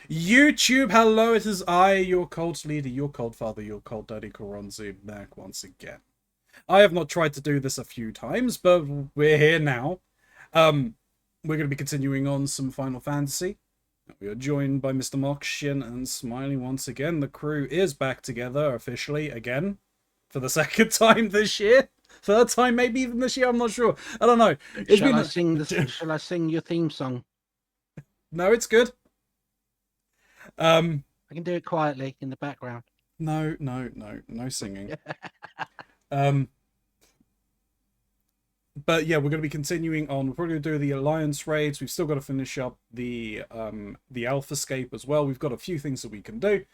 YouTube, hello, it is I, your cult leader, your cult father, your cult daddy, Keronzi, back once again. I have not tried to do this a few times, but we're here now. We're going to be continuing on some Final Fantasy. We are joined by Mr. Mokshin and Smiley once again. The crew is back together officially again for the second time this year. Third time, maybe even this year. I'm not sure. I don't know. Shall I sing your theme song? No, it's good. I can do it quietly in the background. No singing. But yeah, we're going to be continuing on. We're probably going to do the Alliance raids. We've still got to finish up the Alphascape as well. We've got a few things that we can do.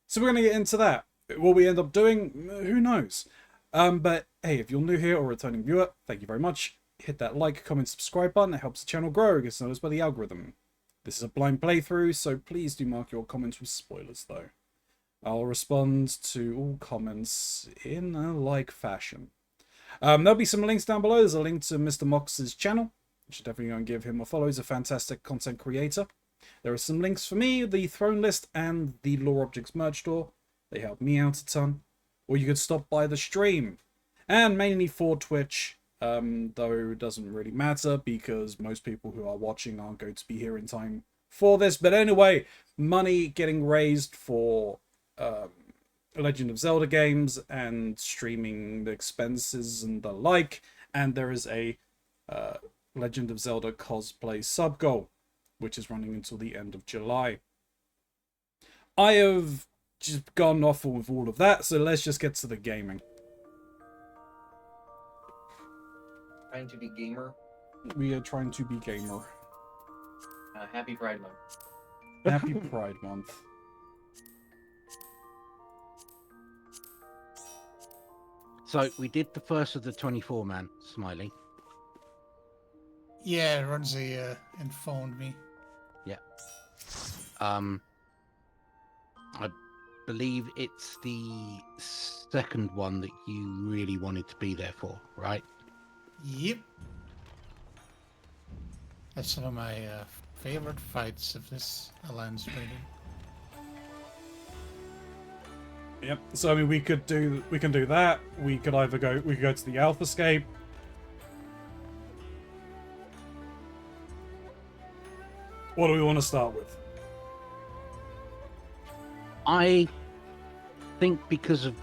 So we're going to get into that. What we end up doing, who knows? But hey, if you're new here or a returning viewer, thank you very much. Hit that like, comment, subscribe button. It helps the channel grow. It gets noticed by the algorithm. This is a blind playthrough, so please do mark your comments with spoilers, though. I'll respond to all comments in a like fashion. There'll be some links down below. There's a link to Mr. Mox's channel. You should definitely go and give him a follow. He's a fantastic content creator. There are some links for me, the Throne List, and the Lore Objects merch store. They help me out a ton. Or you could stop by the stream. And mainly for Twitch. Though it doesn't really matter because most people who are watching aren't going to be here in time for this. But anyway, money getting raised for Legend of Zelda games and streaming the expenses and the like. And there is a Legend of Zelda cosplay sub goal, which is running until the end of July. I have just gone off with all of that, so let's just get to the gaming. Trying to be gamer. We are trying to be gamer. Happy Pride Month. Happy Pride Month. So we did the first of the 24-man, Smiley. Yeah, Runzi informed me. Yeah. I believe it's the second one that you really wanted to be there for, right? Yep. That's some of my favorite fights of this Alliance raiding. Yep. So I mean, we can do that. We could either go to the Alphascape. What do we want to start with? I think because of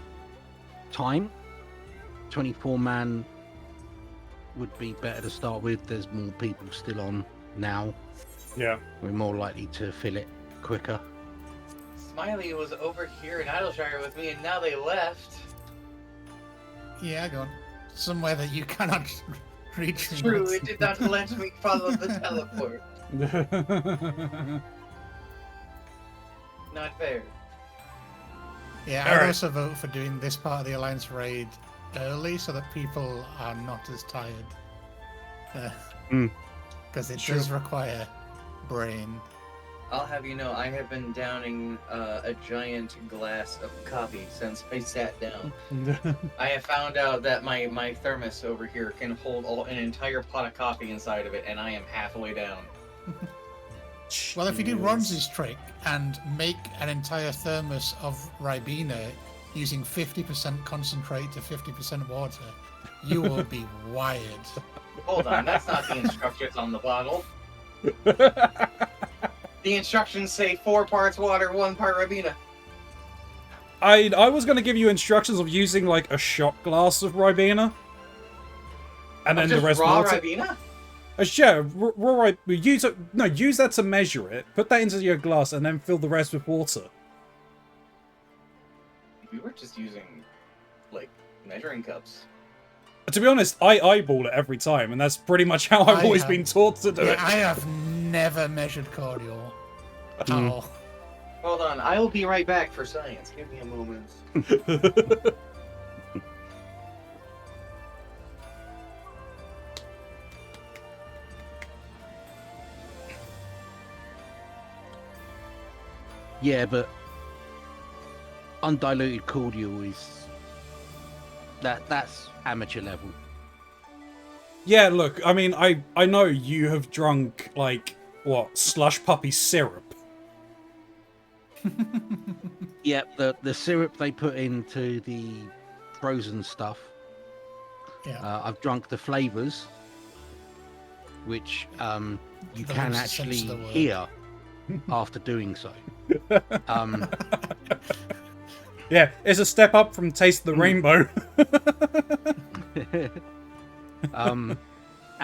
time, 24-man would be better to start with. There's more people still on now. Yeah. We're more likely to fill it quicker. Smiley was over here in Idleshire with me, and now they left. Yeah, go on. Somewhere that you cannot reach. True, it did not let me follow the teleport. Not fair. Yeah, I'd also vote for doing this part of the Alliance raid early so that people are not as tired. Because it does require brain. I'll have you know, I have been downing a giant glass of coffee since I sat down. I have found out that my thermos over here can hold an entire pot of coffee inside of it, and I am halfway down. Well, if you do Ronzi's trick and make an entire thermos of Ribena using 50% concentrate to 50% water, you will be wired. Hold on, that's not the instructions on the bottle. The instructions say 4 parts water, 1 part Ribena. I was going to give you instructions of using like a shot glass of Ribena. And then the rest raw water. Ribena? Yeah, raw Ribena. Use that to measure it. Put that into your glass and then fill the rest with water. We were just using, like, measuring cups. To be honest, I eyeball it every time, and that's pretty much how I've always been taught to do it. I have never measured cordial at all. Hold on, I will be right back for science. Give me a moment. Yeah, but undiluted cordial is that's amateur level. Yeah, look, I mean, I know you have drunk, like, what, slush puppy syrup. Yep, the syrup they put into the frozen stuff. Yeah. I've drunk the flavors, which you The can loose actually sense of the word. hear after doing so. Um, Yeah, it's a step up from Taste the Rainbow.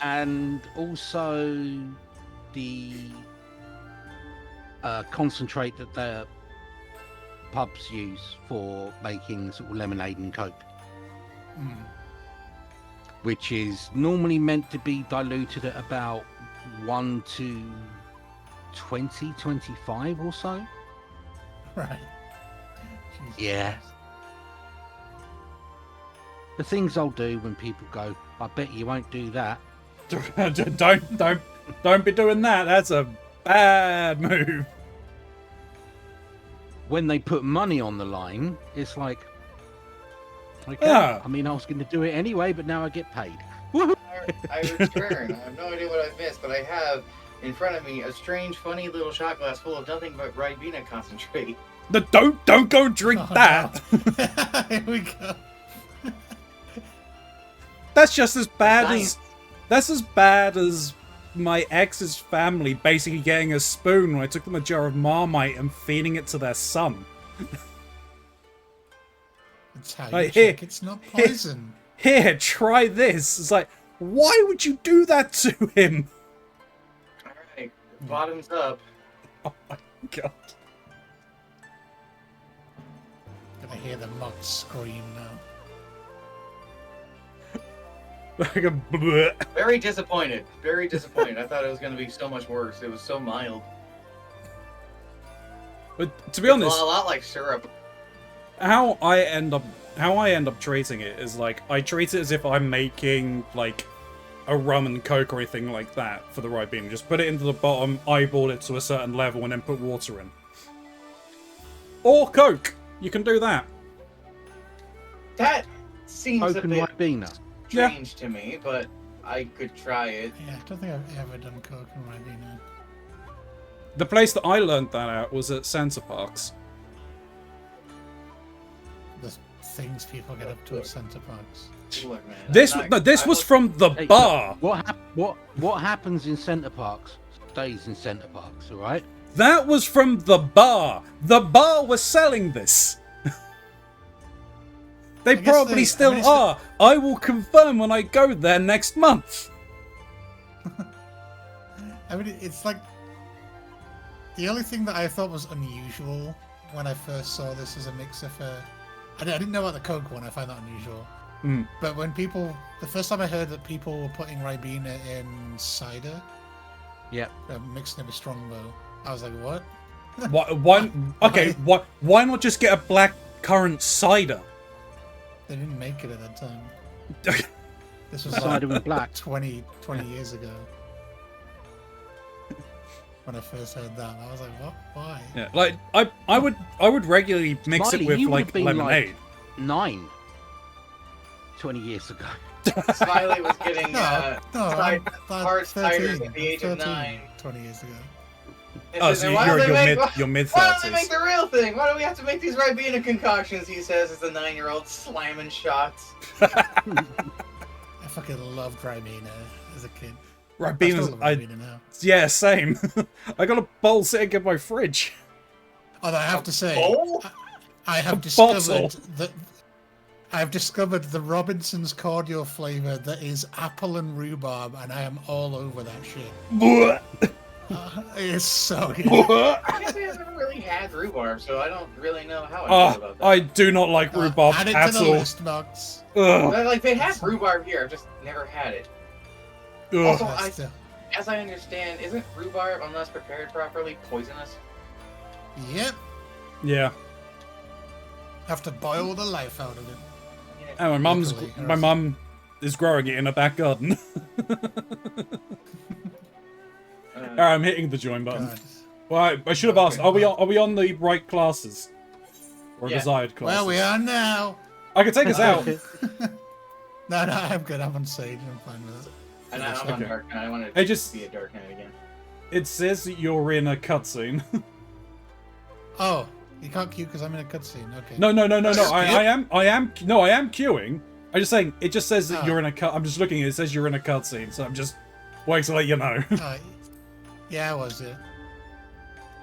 and also the concentrate that the pubs use for making sort of lemonade and coke, which is normally meant to be diluted at about 1 to 20, 25 or so. Right. Jesus Yeah. Christ. The things I'll do when people go, I bet you won't do that. don't be doing that. That's a bad move. When they put money on the line, it's like, okay, Yeah. I mean, I was going to do it anyway, but now I get paid. Woohoo! I return. I have no idea what I've missed, but I have in front of me a strange, funny little shot glass full of nothing but Ribena concentrate. Don't go drink Oh, that. no. Here we go. That's just as bad Science. as my ex's family basically getting a spoon when I took them a jar of Marmite and feeding it to their son. That's how you Like, check here- it's not poison. Here, try this. It's like, why would you do that to him? Alright, bottoms up. Oh my god. Gonna hear the mods scream now. Like a bleh. Very disappointed. Very disappointed. I thought it was going to be so much worse. It was so mild. But to be It's honest, a lot like syrup. how I end up treating it is like I treat it as if I'm making like a rum and coke or anything like that for the Ribena. Just put it into the bottom, eyeball it to a certain level, and then put water in. Or coke. You can do that. That seems Coke a and bit Ribena. strange to me, but I could try it. Yeah, I don't think I've ever done coke and Ribena. The place that I learned that at was at Center Parks. The things people get up to at Center Parks. Look, man, This I'm not- no, this I was look- from the Hey, bar. What happens in Centre Parks stays in Centre Parks, all right? That was from the bar. The bar was selling this. They guess probably they- I still mean, it's the- are. I will confirm when I go there next month. I mean, it's like the only thing that I thought was unusual when I first saw this as a mixer for. I didn't know about the Coke one. I find that unusual. Mm. But when people, the first time I heard that people were putting Ribena in cider, Yep. mixing it with Strongbow, I was like, what? Why? Okay. Why not just get a black currant cider? They didn't make it at that time. This was Cider like with black. 20 years ago. When I first heard that, I was like, what? Why? Yeah, like I would regularly mix Smiley, it with you like would've been, lemonade. 20 years ago. Smiley was getting No, side- I'm hard 13, ciders at the age of 13, 9. 20 years ago. Oh, says, so "Why don't they make- you're mid Why don't they 30s. make the real thing? Why do we have to make these Ribena concoctions? He says as the 9-year-old slamming shots. I fucking loved Ribena as a kid. I still Ribena's, love Ribena now. yeah, same. I got a bowl sitting in my fridge. Although I have to say, Bowl? I have A discovered that I've discovered the Robinson's cordial flavor that is apple and rhubarb, and I am all over that shit. It's so good. I guess I haven't really had rhubarb, so I don't really know how I feel Oh, about that. I do not like rhubarb Add it at to the all. list, Max. Ugh, But, like, they have rhubarb here, I've just never had it. ugh. Also, That's the- as I understand, isn't rhubarb, unless prepared properly, poisonous? Yep. Yeah. Have to boil the life out of it. And Literally, my mum is growing it in her back garden. Alright, I'm hitting the join button. God. Well, I should have asked. Are we on the right classes or Yeah. desired classes? Well, we are now. I can take us out. No, I'm good. I'm on Sage. I'm fine with it. And I'm on Okay. Dark Knight. I want Hey, to just- be a Dark Knight again. It says that you're in a cutscene. Oh, You can't queue because I'm in a cutscene. Okay. No. Skip? I am queuing. I'm just saying. It just says that Oh. you're in a cut. I'm just looking. It says you're in a cutscene, so I'm just waiting to let you know. Yeah, I was. Yeah.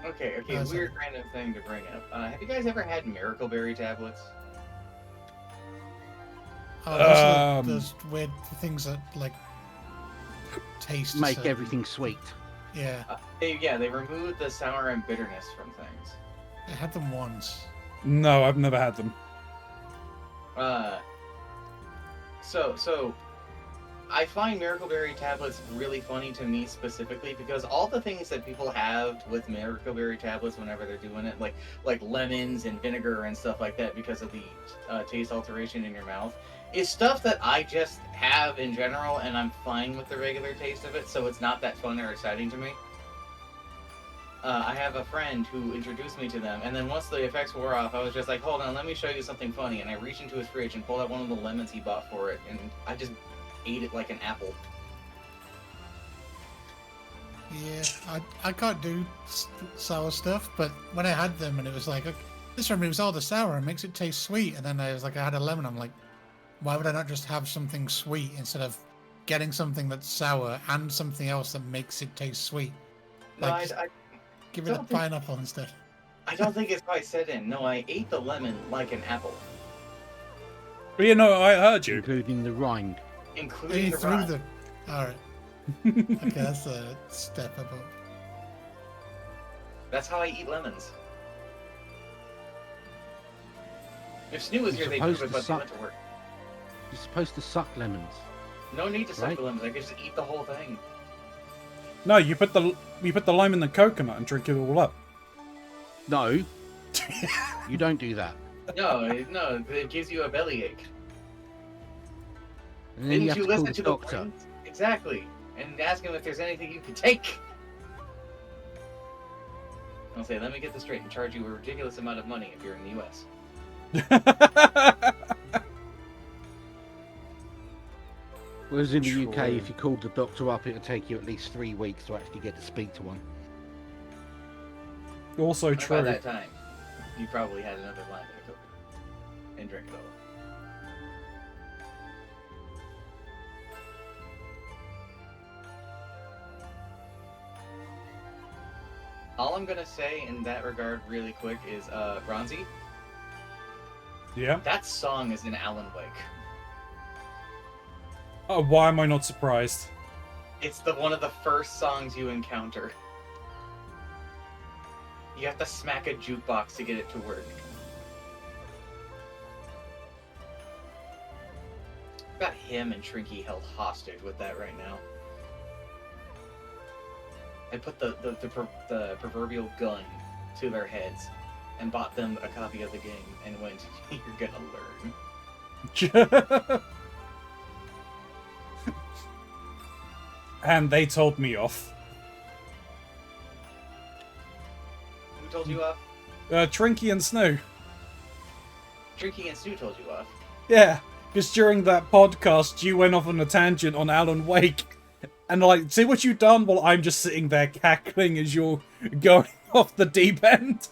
Okay, Oh, sorry. weird random thing to bring up. Have you guys ever had Miracle Berry tablets? Oh, those are those weird things that like taste. Make certain- everything sweet. Yeah, They remove the sour and bitterness from things. I had them once. No, I've never had them. So I find Miracle Berry tablets really funny to me specifically because all the things that people have with Miracle Berry tablets whenever they're doing it, like lemons and vinegar and stuff like that, because of the taste alteration in your mouth, is stuff that I just have in general, and I'm fine with the regular taste of it, so it's not that fun or exciting to me. I have a friend who introduced me to them, and then once the effects wore off, I was just like, hold on, let me show you something funny, and I reached into his fridge and pulled out one of the lemons he bought for it, and I just ate it like an apple. Yeah, I can't do sour stuff, but when I had them and it was like, okay, this removes all the sour and makes it taste sweet, and then I was like, I had a lemon, I'm like, why would I not just have something sweet instead of getting something that's sour and something else that makes it taste sweet? No, Like, give it a don't think- pineapple instead. I don't think it's quite set in. No, I ate the lemon like an apple, But you know, I heard you. Including the rind. including You the threw rind. the. Alright. Okay, that's a step above. That's how I eat lemons. If Snoo was here, You're they'd prove supposed it, to but they suck. went to work. You're supposed to suck lemons. No need to suck Right. the lemons. I could just eat the whole thing. No, you put the lime in the coconut and drink it all up. No. You don't do that. No, it gives you a bellyache. And then you Didn't have you to call listen the to doctor. the warnings? Exactly. And ask him if there's anything you can take. I'll say, let me get this straight and charge you a ridiculous amount of money if you're in the US. Whereas in the UK, True. if you called the doctor up, it'll take you at least 3 weeks to actually get to speak to one. Also And by true. that time, you probably had another line of Coke and drank it all. All I'm gonna say in that regard, really quick, is Bronzy. Yeah. That song is in Alan Wake. Oh, why am I not surprised? It's one of the first songs you encounter. You have to smack a jukebox to get it to work. Got him and Trinky held hostage with that right now. I put the proverbial gun to their heads and bought them a copy of the game and went, "You're gonna learn." And they told me off. Who told you off? Trinky and Snoo. Trinky and Stu told you off. Yeah, because during that podcast, you went off on a tangent on Alan Wake. And like, see what you've done? While I'm just sitting there cackling as you're going off the deep end.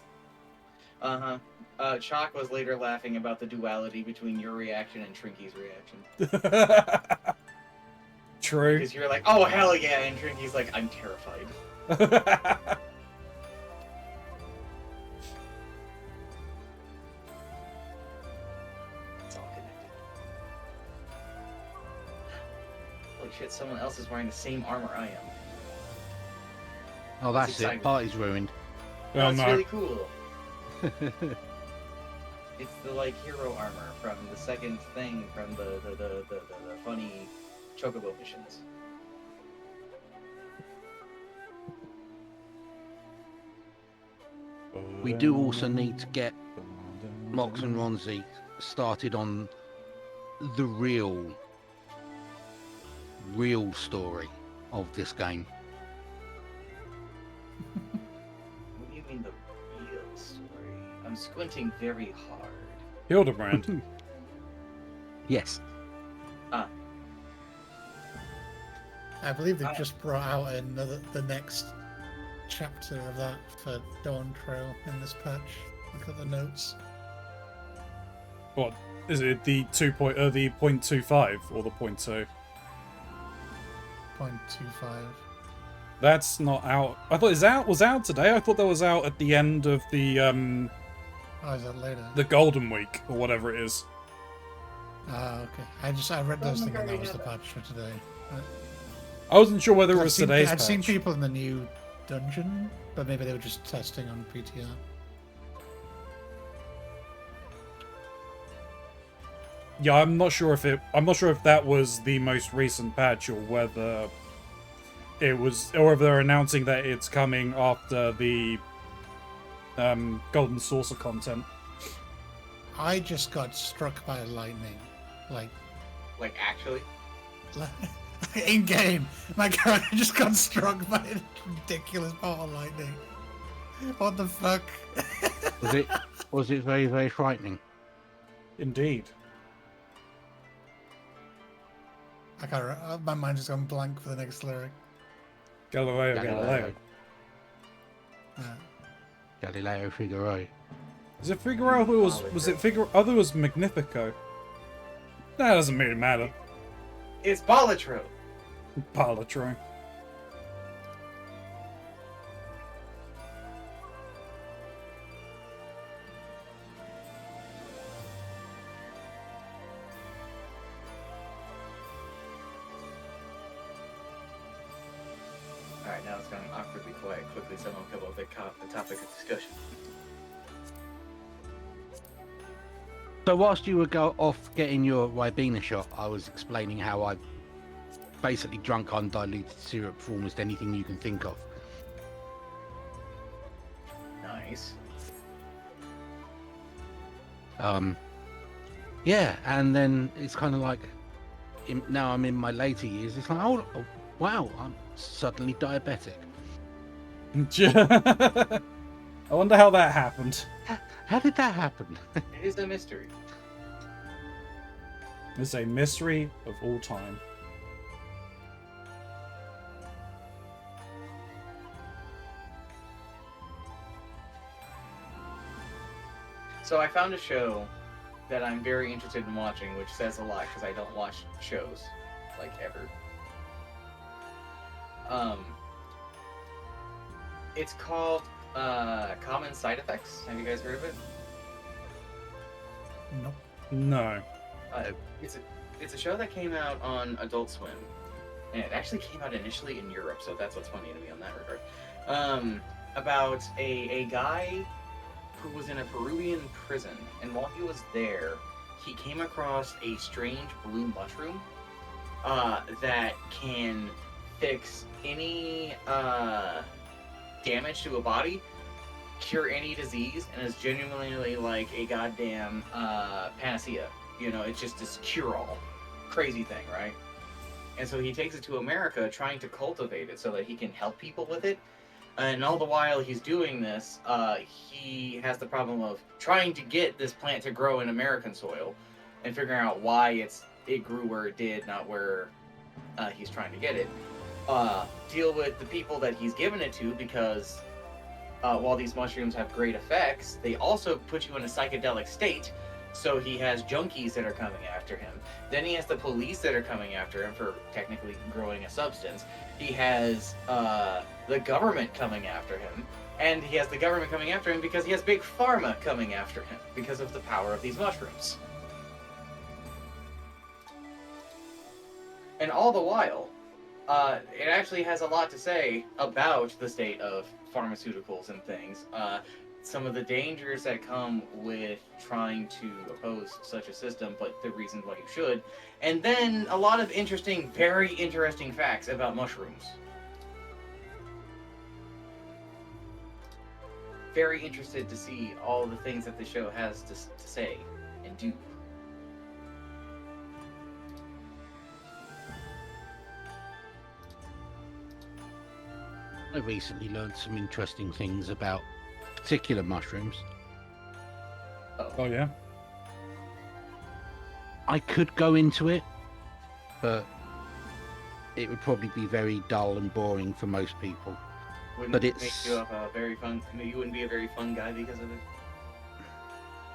Chalk was later laughing about the duality between your reaction and Trinky's reaction. True. Because you're like, oh, hell yeah, and Trinky's like, I'm terrified. It's all connected. Holy shit, someone else is wearing the same armor I am. Oh, that's exciting. it. Party's ruined. Oh, It's no. really cool. It's the, like, hero armor from the second thing from the funny Chocobo missions. We do also need to get Mox and Ronzi started on the real story of this game. What do you mean the real story? I'm squinting very hard. Hildebrand. Yes. I believe they've just brought out the next chapter of that for Dawn Trail in this patch. Look at the notes. What is it? The the 0.25 or the 0.2? 0.25. That's not out. I thought was out today. I thought that was out at the end of Oh, is that later? the Golden Week or whatever it is. Ah, okay. I read those thinking that was the patch for today. I wasn't sure whether it I'd was seen, today's I'd seen patch. people in the new dungeon, but maybe they were just testing on PTR. Yeah, I'm not sure if that was the most recent patch or whether it was, or if they're announcing that it's coming after the Golden Saucer content. I just got struck by lightning, like actually. in game. My character just got struck by a ridiculous bolt of lightning. What the fuck? Was it very, very frightening? Indeed. I can't. My mind just gone blank for the next lyric. Galileo Galileo. Galileo Figaro. Is it Figaro? I thought it was it Figaro? I thought it was Magnifico. That doesn't really matter. It's Balatro. Palatro. Alright, now it's gone awkwardly quiet. Quickly, someone come up with the topic of discussion. So whilst you were off getting your Ribena shot, I was explaining how I basically drunk undiluted syrup for almost anything you can think of. Nice. Yeah, and then it's kind of like, now I'm in my later years, it's like, oh wow, I'm suddenly diabetic. I wonder how that happened. How did that happen? It is a mystery. It's a mystery of all time. So I found a show that I'm very interested in watching, which says a lot because I don't watch shows, like, ever. It's called Common Side Effects. Have you guys heard of it? Nope. No. It's a show that came out on Adult Swim, and it actually came out initially in Europe, so that's what's funny to me on that regard. About a guy who was in a Peruvian prison, and while he was there, he came across a strange blue mushroom that can fix any damage to a body, cure any disease, and is genuinely like a goddamn panacea. You know, it's just this cure-all. Crazy thing, right? And so he takes it to America, trying to cultivate it so that he can help people with it. And all the while he's doing this, he has the problem of trying to get this plant to grow in American soil and figuring out why it grew where it did, not where he's trying to get it. Deal with the people that he's given it to, because while these mushrooms have great effects, they also put you in a psychedelic state. So he has junkies that are coming after him. Then he has the police that are coming after him for technically growing a substance. He has the government coming after him. And he has the government coming after him because he has Big Pharma coming after him because of the power of these mushrooms. And all the while, it actually has a lot to say about the state of pharmaceuticals and things. Some of the dangers that come with trying to oppose such a system, but the reasons why you should. And then a lot of interesting, very interesting facts about mushrooms. Very interested to see all the things that the show has to say and do. I recently learned some interesting things about particular mushrooms. Oh yeah. I could go into it, but it would probably be very dull and boring for most people. Wouldn't But it it's- make you a very fun? You wouldn't be a very fun guy because of it.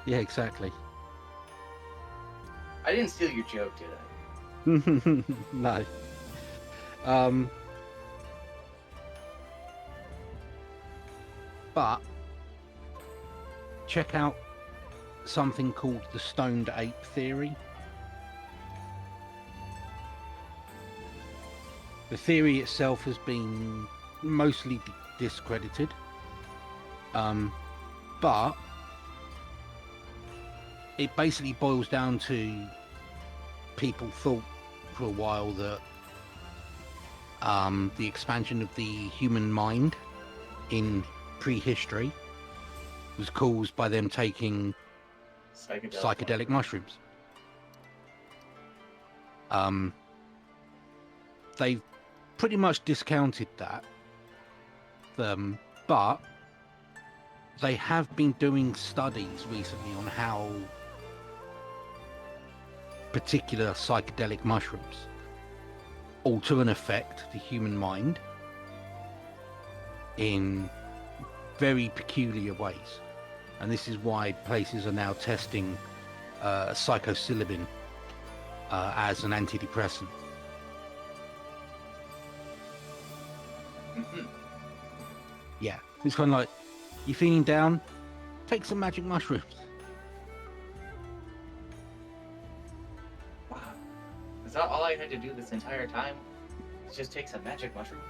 Yeah, exactly. I didn't steal your joke, did I? No. Um, but check out something called the stoned ape theory. The theory itself has been mostly discredited, but it basically boils down to people thought for a while that the expansion of the human mind in prehistory was caused by them taking psychedelic mushrooms. They've pretty much discounted that, but they have been doing studies recently on how particular psychedelic mushrooms alter and affect the human mind in very peculiar ways. And this is why places are now testing psilocybin as an antidepressant. Yeah, it's kind of like, you feeling down? Take some magic mushrooms. Wow. Is that all I had to do this entire time? Just take some magic mushrooms?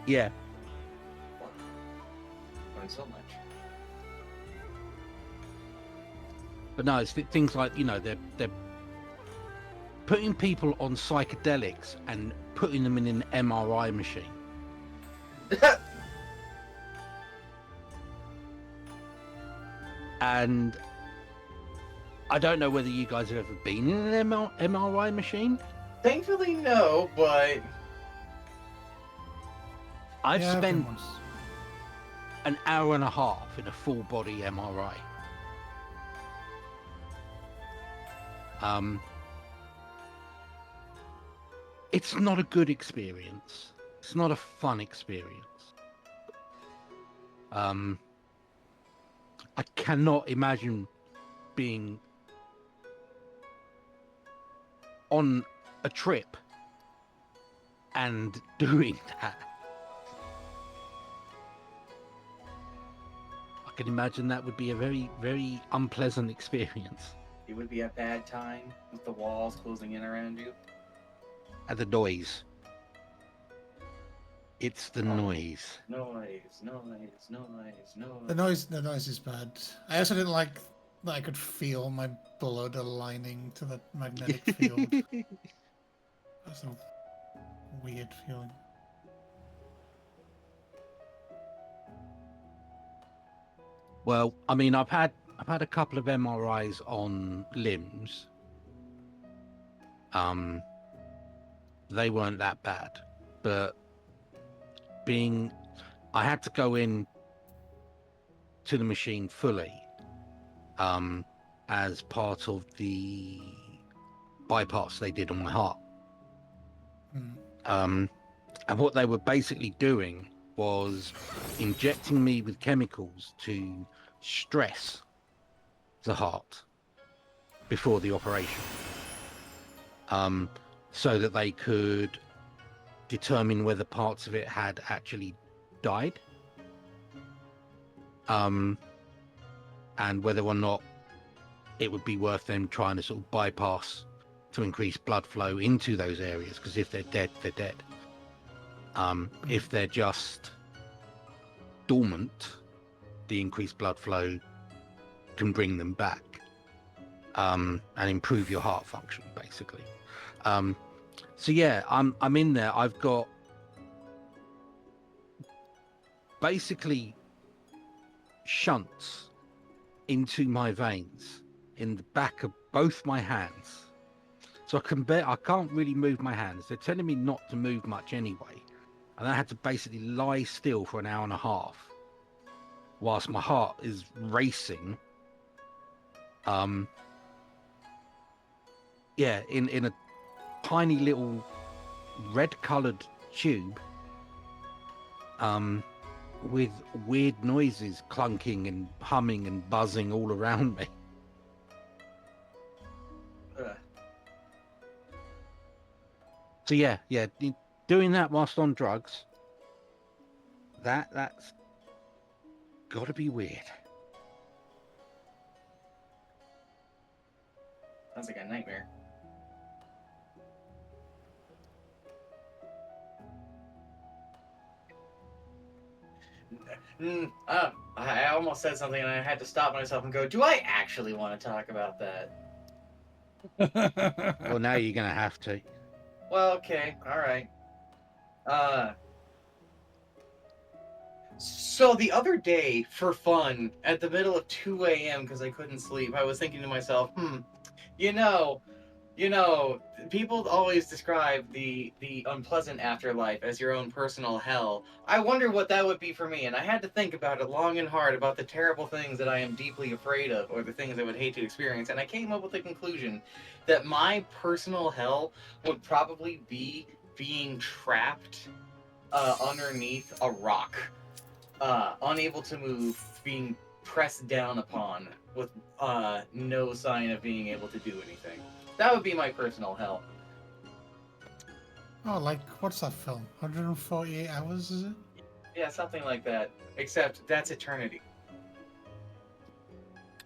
Yeah. Wow. Learned so much. But no, it's things like, you know, they're putting people on psychedelics and putting them in an MRI machine. And I don't know whether you guys have ever been in an MRI machine. Thankfully, no, but I've Yeah, I've been spent once. an hour and a half in a full body MRI. It's not a good experience. It's not a fun experience. I cannot imagine being on a trip and doing that. I can imagine that would be a very, very unpleasant experience. it would be a bad time with the walls closing in around you. And the noise. It's the noise. Noise, noise, noise, The noise is bad. I also didn't like that I could feel my blood aligning to the magnetic field. That's a weird feeling. Well, I mean, I've had a couple of MRIs on limbs. They weren't that bad, but I had to go in to the machine fully, as part of the bypass they did on my heart. And what they were basically doing was injecting me with chemicals to stress the heart before the operation, so that they could determine whether parts of it had actually died, and whether or not it would be worth them trying to sort of bypass to increase blood flow into those areas, because if they're dead, they're dead. If they're just dormant, the increased blood flow can bring them back, and improve your heart function, basically. So yeah, I'm in there. I've got basically shunts into my veins in the back of both my hands, so I can't really move my hands. They're telling me not to move much anyway, and I had to basically lie still for an hour and a half whilst my heart is racing. Yeah, in a tiny little red-coloured tube, with weird noises clunking and humming and buzzing all around me. So yeah, doing that whilst on drugs, that's got to be weird. Sounds like a nightmare. I almost said something and I had to stop myself and go, do I actually want to talk about that? Well, now you're gonna have to. Well, okay, all right. So the other day, for fun, at the middle of 2 a.m. because I couldn't sleep, I was thinking to myself, you know, people always describe the unpleasant afterlife as your own personal hell. I wonder what that would be for me, and I had to think about it long and hard about the terrible things that I am deeply afraid of, or the things I would hate to experience, and I came up with the conclusion that my personal hell would probably be being trapped underneath a rock, unable to move, being pressed down upon with no sign of being able to do anything. That would be my personal hell. Oh, like, what's that film? 148 hours, is it? Yeah, something like that. Except that's eternity.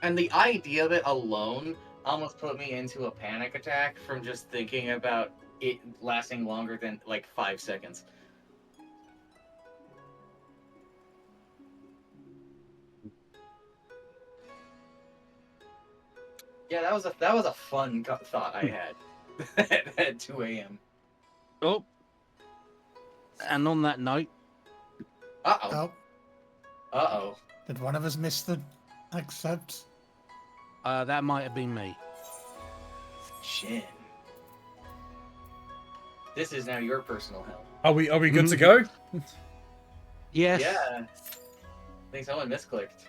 And the idea of it alone almost put me into a panic attack from just thinking about it lasting longer than like 5 seconds. Yeah, that was a fun thought I had at 2 a.m. Oh, and on that note, Uh-oh. Oh, Uh-oh. did one of us miss the accept? that might have been me. Shin. This is now your personal hell. Are we good to go? Yes. Yeah. I think someone misclicked.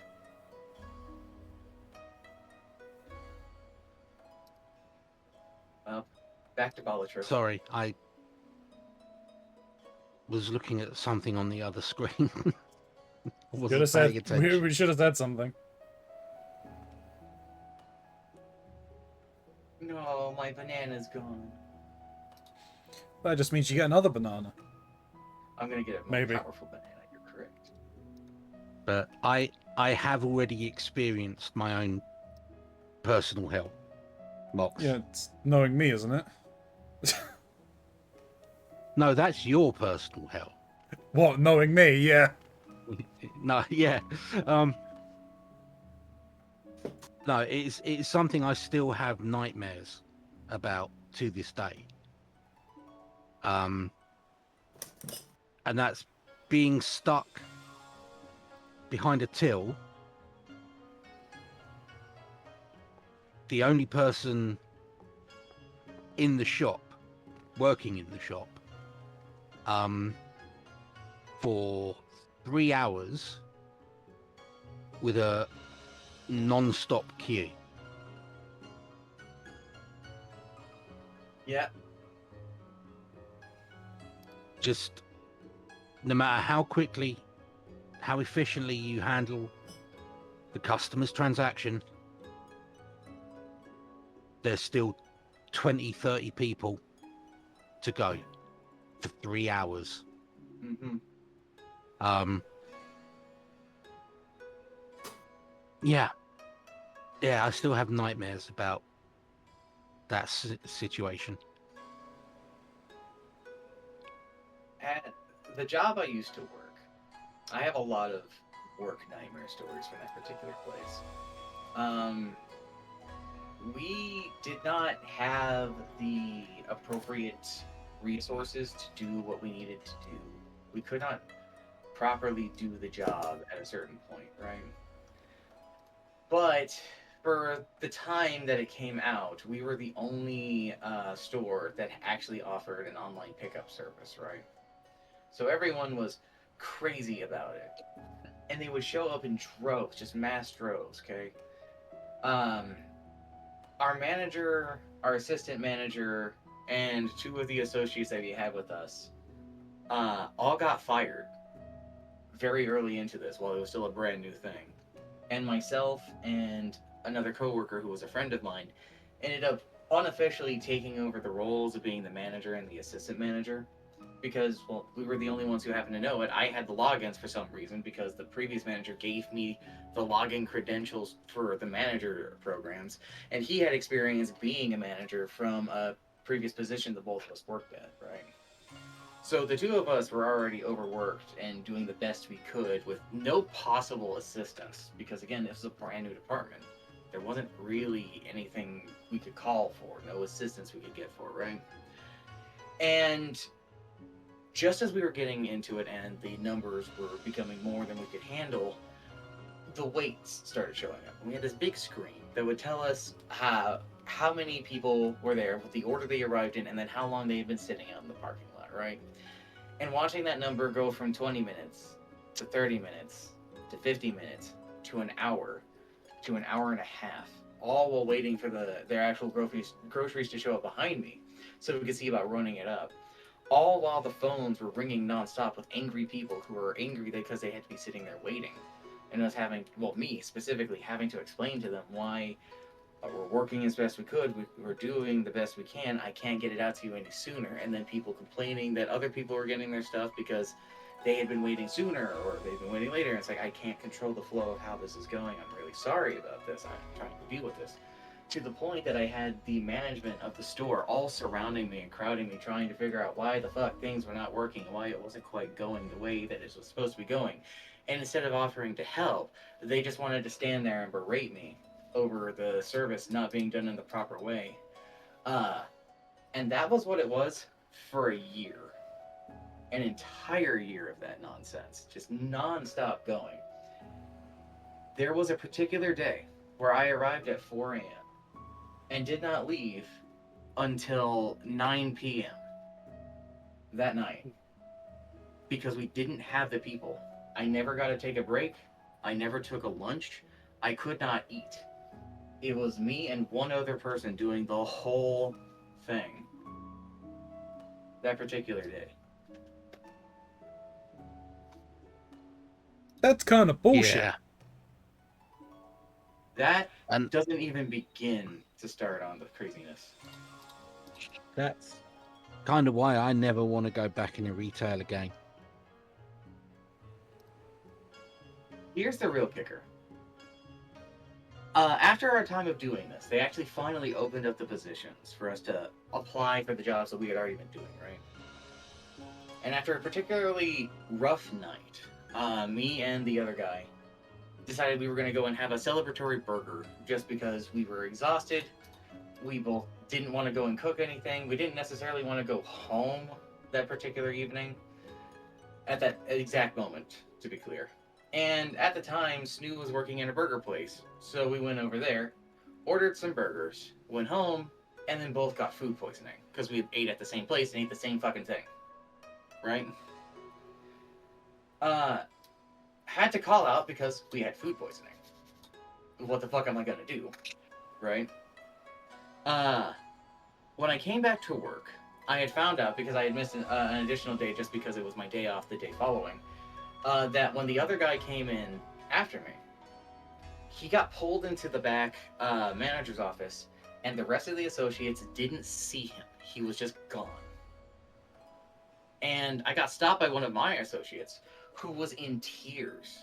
Well, back to Balatrip. Sorry, I was looking at something on the other screen. Wasn't paying attention. We should have said something. No, my banana's gone. That just means you get another banana. I'm gonna get a more Maybe. powerful banana, you're correct. But I have already experienced my own personal hell. Mox. Yeah, it's knowing me, isn't it? No, that's your personal hell. What, knowing me? Yeah. No, yeah. No, it's something I still have nightmares about to this day. And that's being stuck behind a till. The only person in the shop, working in the shop, for 3 hours with a non-stop queue. Yeah. Just no matter how quickly, how efficiently you handle the customer's transaction, there's still 20, 30 people to go for 3 hours. Mm-hmm. Yeah, I still have nightmares about that situation. At the job I used to work, I have a lot of work nightmare stories from that particular place. We did not have the appropriate resources to do what we needed to do. We could not properly do the job at a certain point, right? But for the time that it came out, we were the only store that actually offered an online pickup service, right? So everyone was crazy about it. And they would show up in droves, just mass droves, okay? Our manager, our assistant manager, and 2 of the associates that we had with us all got fired very early into this, while it was still a brand new thing. And myself and another coworker who was a friend of mine ended up unofficially taking over the roles of being the manager and the assistant manager because, well, we were the only ones who happened to know it. I had the logins for some reason because the previous manager gave me the login credentials for the manager programs, and he had experience being a manager from a previous position that both of us worked at, right? So the two of us were already overworked and doing the best we could with no possible assistance because, again, this was a brand new department. There wasn't really anything we could call for, no assistance we could get for, right? And just as we were getting into it and the numbers were becoming more than we could handle, the weights started showing up. And we had this big screen that would tell us how many people were there, what the order they arrived in, and then how long they had been sitting out in the parking lot, right? And watching that number go from 20 minutes to 30 minutes to 50 minutes to an hour and a half, all while waiting for their actual groceries to show up behind me so we could see about running it up. All while the phones were ringing nonstop with angry people who were angry because they had to be sitting there waiting. And us having, well, me specifically, having to explain to them why we're working as best we could, we're doing the best we can, I can't get it out to you any sooner. And then people complaining that other people were getting their stuff because they had been waiting sooner or they've been waiting later. And it's like, I can't control the flow of how this is going. I'm really sorry about this. I'm trying to deal with this. To the point that I had the management of the store all surrounding me and crowding me, trying to figure out why the fuck things were not working, why it wasn't quite going the way that it was supposed to be going. And instead of offering to help, they just wanted to stand there and berate me over the service not being done in the proper way. And that was what it was for a year. An entire year of that nonsense. Just non-stop going. There was a particular day where I arrived at 4 a.m. and did not leave until 9 p.m. that night. Because we didn't have the people. I never got to take a break. I never took a lunch. I could not eat. It was me and one other person doing the whole thing that particular day. That's kind of bullshit. Yeah. That And doesn't even begin to start on the craziness. that's kind of why I never want to go back in a retail again. Here's the real kicker. After our time of doing this, they actually finally opened up the positions for us to apply for the jobs that we had already been doing, right? And after a particularly rough night, me and the other guy decided we were going to go and have a celebratory burger just because we were exhausted. We both didn't want to go and cook anything. We didn't necessarily want to go home that particular evening at that exact moment, to be clear. And at the time, Snoo was working in a burger place. So we went over there, ordered some burgers, went home, and then both got food poisoning. Because we ate at the same place and ate the same fucking thing. Right? Had to call out because we had food poisoning. What the fuck am I gonna do? Right? When I came back to work, I had found out, because I had missed an additional day just because it was my day off the day following, that when the other guy came in after me, he got pulled into the back manager's office, and the rest of the associates didn't see him. He was just gone. And I got stopped by one of my associates, who was in tears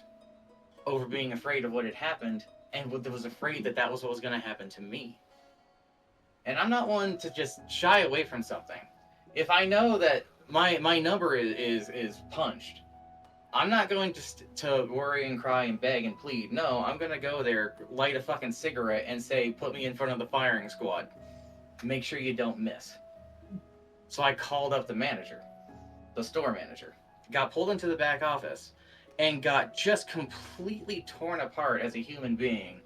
over being afraid of what had happened, and was afraid that that was what was going to happen to me. And I'm not one to just shy away from something. If I know that my number is punched, I'm not going to worry and cry and beg and plead. No, I'm going to go there, light a fucking cigarette, and say, put me in front of the firing squad. Make sure you don't miss. So I called up the manager, the store manager, got pulled into the back office, and got just completely torn apart as a human being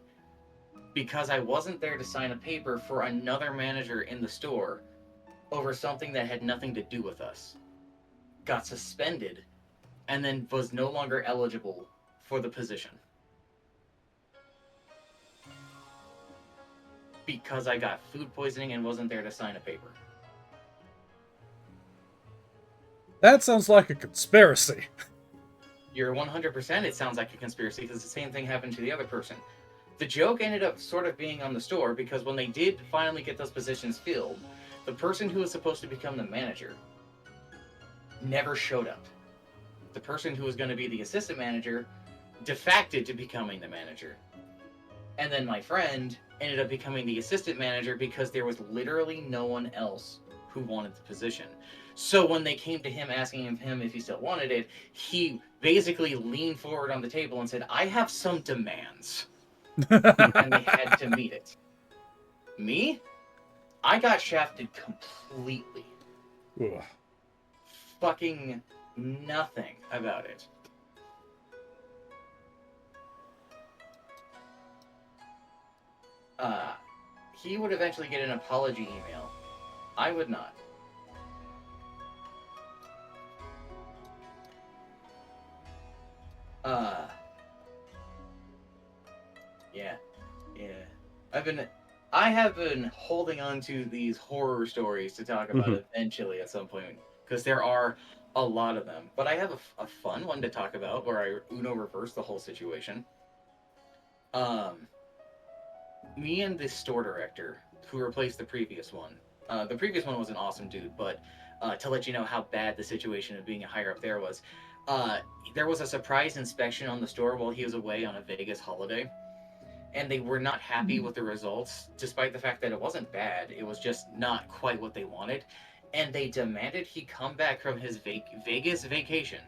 because I wasn't there to sign a paper for another manager in the store over something that had nothing to do with us. Got suspended, and then was no longer eligible for the position. Because I got food poisoning and wasn't there to sign a paper. That sounds like a conspiracy. you're 100%, it sounds like a conspiracy because the same thing happened to the other person. The joke ended up sort of being on the store because when they did finally get those positions filled, the person who was supposed to become the manager never showed up. The person who was going to be the assistant manager defected to becoming the manager. And then my friend ended up becoming the assistant manager because there was literally no one else who wanted the position. So when they came to him asking him if he still wanted it, he basically leaned forward on the table and said, I have some demands. And they had to meet it. Me? I got shafted completely. Ugh. Fucking nothing about it. He would eventually get an apology email. I would not. Yeah. I have been holding on to these horror stories to talk about eventually at some point, because there are a lot of them. But I have a fun one to talk about where I Uno reversed the whole situation. Me and the store director who replaced the previous one. The previous one was an awesome dude, but to let you know how bad the situation of being a higher up there was, there was a surprise inspection on the store while he was away on a Vegas holiday, and they were not happy with the results, despite the fact that it wasn't bad. It was just not quite what they wanted, and they demanded he come back from his Vegas vacation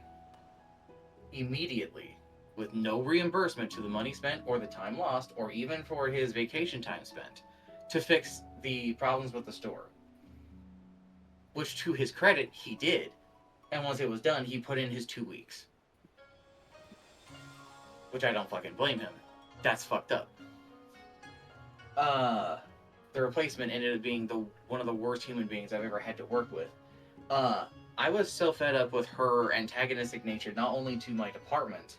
immediately, with no reimbursement to the money spent or the time lost, or even for his vacation time spent, to fix the problems with the store. Which, to his credit, he did. And once it was done, he put in his 2 weeks. Which I don't fucking blame him. That's fucked up. The replacement ended up being one of the worst human beings I've ever had to work with. I was so fed up with her antagonistic nature, not only to my department,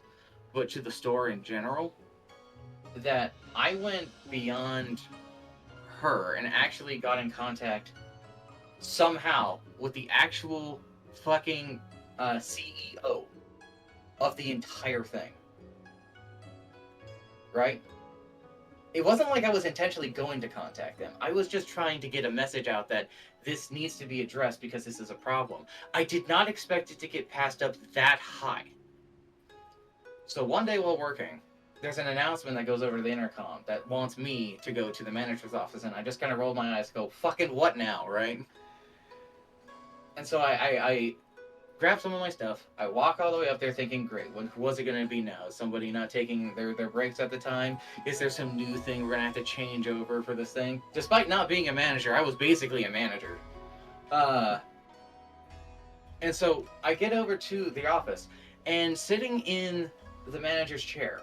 but to the store in general, that I went beyond her and actually got in contact somehow with the actual fucking CEO of the entire thing. Right? It wasn't like I was intentionally going to contact them. I was just trying to get a message out that this needs to be addressed because this is a problem. I did not expect it to get passed up that high. So one day while working, there's an announcement that goes over to the intercom that wants me to go to the manager's office, and I just kind of roll my eyes and go, fucking what now, right? And so I grab some of my stuff. I walk all the way up there thinking, great, what's it going to be now? Is somebody not taking their breaks at the time? Is there some new thing we're going to have to change over for this thing? Despite not being a manager, I was basically a manager. And so I get over to the office, and sitting in the manager's chair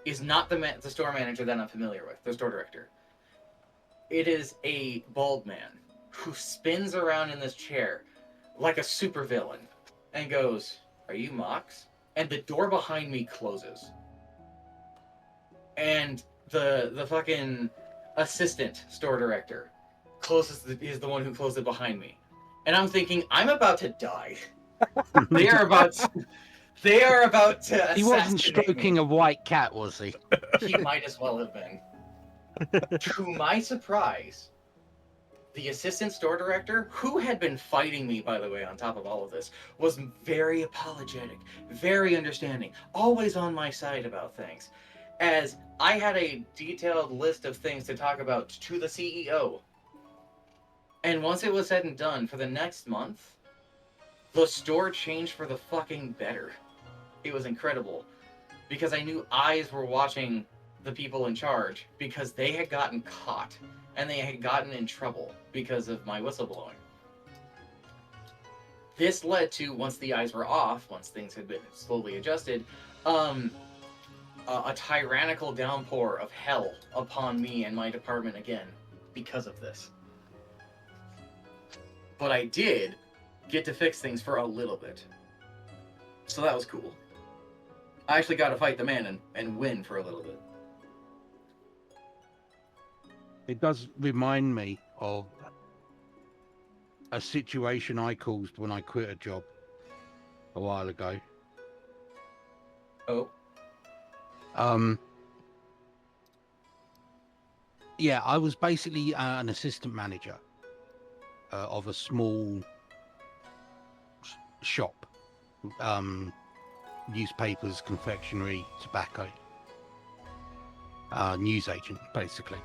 is not the store manager that I'm familiar with, the store director. It is a bald man who spins around in this chair like a supervillain and goes, "Are you Mox?" And the door behind me closes. And the fucking assistant store director is the one who closed it behind me. And I'm thinking, I'm about to die. They are about to He wasn't assassinate stroking me. a white cat, was he? He might as well have been. To my surprise, the assistant store director, who had been fighting me, by the way, on top of all of this, was very apologetic, very understanding, always on my side about things. As I had a detailed list of things to talk about to the CEO. And once it was said and done, for the next month, the store changed for the fucking better. It was incredible. Because I knew eyes were watching the people in charge, because they had gotten caught and they had gotten in trouble because of my whistleblowing. This led to, once the eyes were off, once things had been slowly adjusted, a tyrannical downpour of hell upon me and my department again because of this. But I did get to fix things for a little bit. So that was cool. I actually got to fight the man and win for a little bit. It does remind me of a situation I caused when I quit a job a while ago. Oh, Yeah, I was basically an assistant manager of a small shop, newspapers, confectionery, tobacco, newsagent, basically.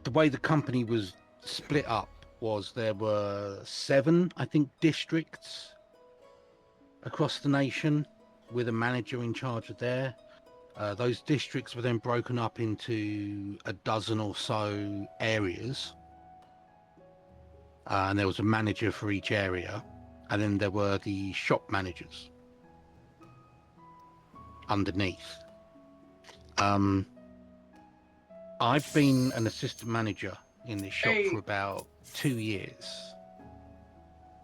The way the company was split up was there were 7, I think, districts across the nation with a manager in charge of there. Those districts were then broken up into a dozen or so areas. And there was a manager for each area. And then there were the shop managers underneath. I've been an assistant manager in this shop for about 2 years,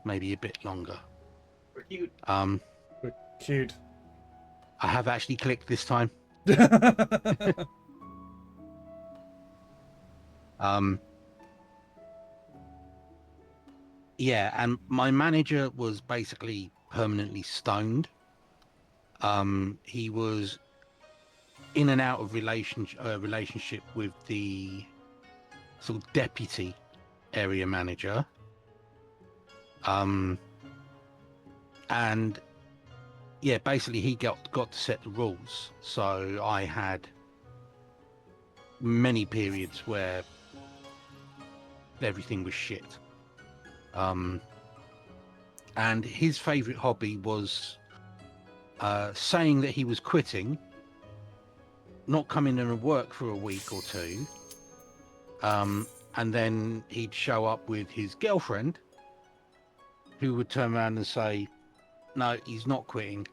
maybe a bit longer. we're cute. We're cute. I have actually clicked this time. Yeah, and my manager was basically permanently stoned. He was in and out of relationship with the sort of deputy area manager. And yeah, basically he got to set the rules. So I had many periods where everything was shit. And his favorite hobby was saying that he was quitting, not coming in and work for a week or two, and then he'd show up with his girlfriend, who would turn around and say, no, he's not quitting,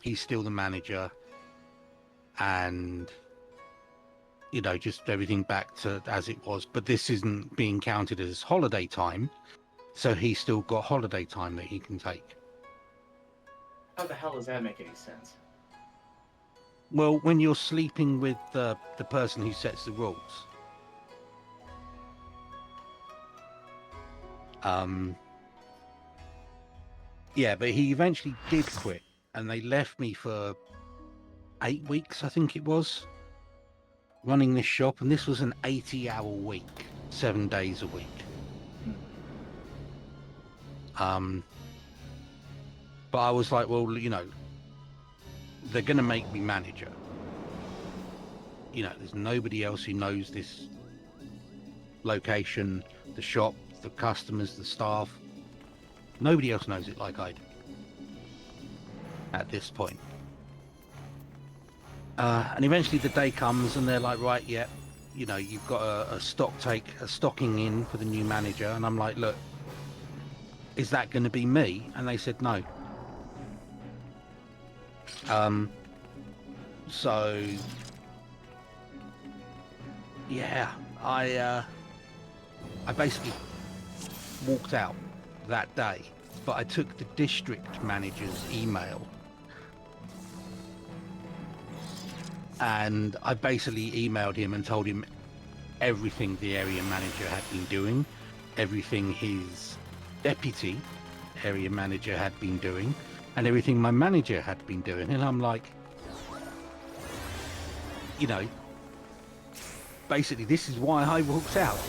he's still the manager, and you know, just everything back to as it was. But this isn't being counted as holiday time, so he's still got holiday time that he can take. How the hell does that make any sense? Well, when you're sleeping with the person who sets the rules, yeah, but he eventually did quit, and they left me for 8 weeks, I think it was, running this shop, and this was an 80-hour week, 7 days a week. But I was like, well, you know, they're going to make me manager. You know, there's nobody else who knows this location, the shop, the customers, the staff. Nobody else knows it like I do at this point. And eventually the day comes and they're like, right, yeah, you know, you've got a stocking in for the new manager. And I'm like, look, is that going to be me? And they said no. So yeah, I basically walked out that day, but I took the district manager's email and I basically emailed him and told him everything the area manager had been doing, everything his deputy area manager had been doing, and everything my manager had been doing. And I'm like, you know, basically this is why I walked out.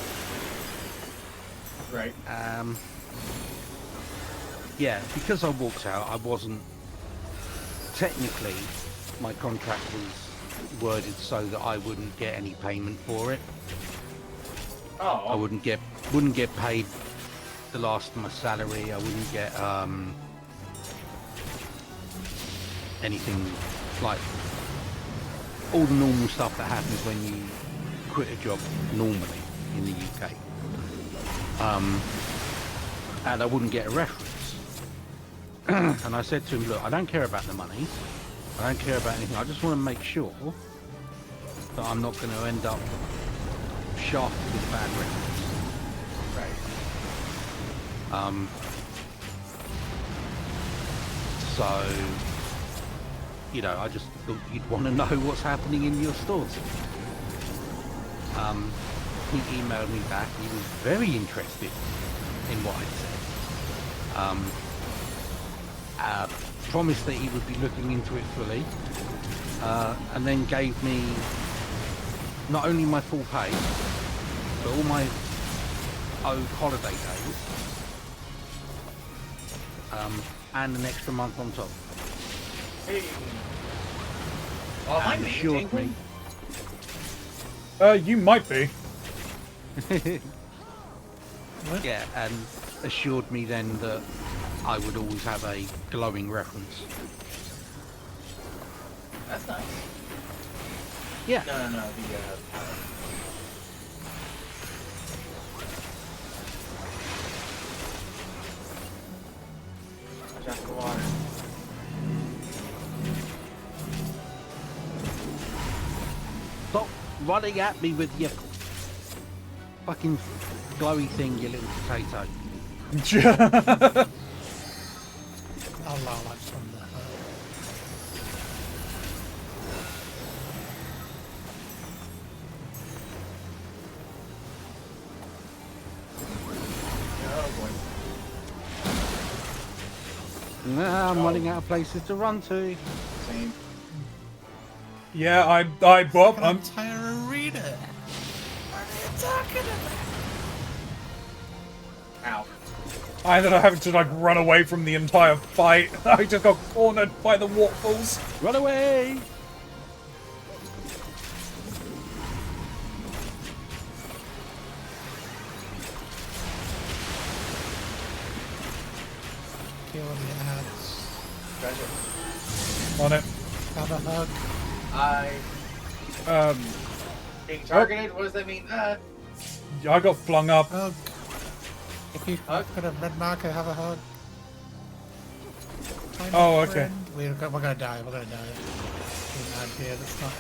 Right. Yeah, because I walked out, I wasn't technically, my contract was worded so that I wouldn't get any payment for it. Oh. I wouldn't get paid the last of my salary. I wouldn't get anything like all the normal stuff that happens when you quit a job normally in the UK. And I wouldn't get a reference. And I said to him, look, I don't care about the money. I don't care about anything. I just want to make sure that I'm not going to end up shafted with a bad reference. Right. So, you know, I just thought you'd want to know what's happening in your stores. he emailed me back. He was very interested in what I'd said. Promised that he would be looking into it fully, and then gave me not only my full pay, but all my owed holiday days, and an extra month on top. Hey. Oh, am I And assured me. You might be. Yeah, and assured me then that I would always have a glowing reference. That's nice. Yeah. No, the watch out for the water. Stop running at me with your fucking glowy thing, you little potato. I'll allow that from the Oh boy. Nah, I'm running out of places to run to. Same. Yeah, I'm an I'm entire arena. What are you talking about? Ow. I ended up having to like run away from the entire fight. I just got cornered by the waterfalls. Run away! Kill the ads. Treasure. On it. Have a hug. Being targeted? What does that mean? I got flung up. Hug. If you Hug? put a red marker, have a hug. Find Oh, a okay. friend. We're gonna die. We're gonna die. There's an ad here that's not.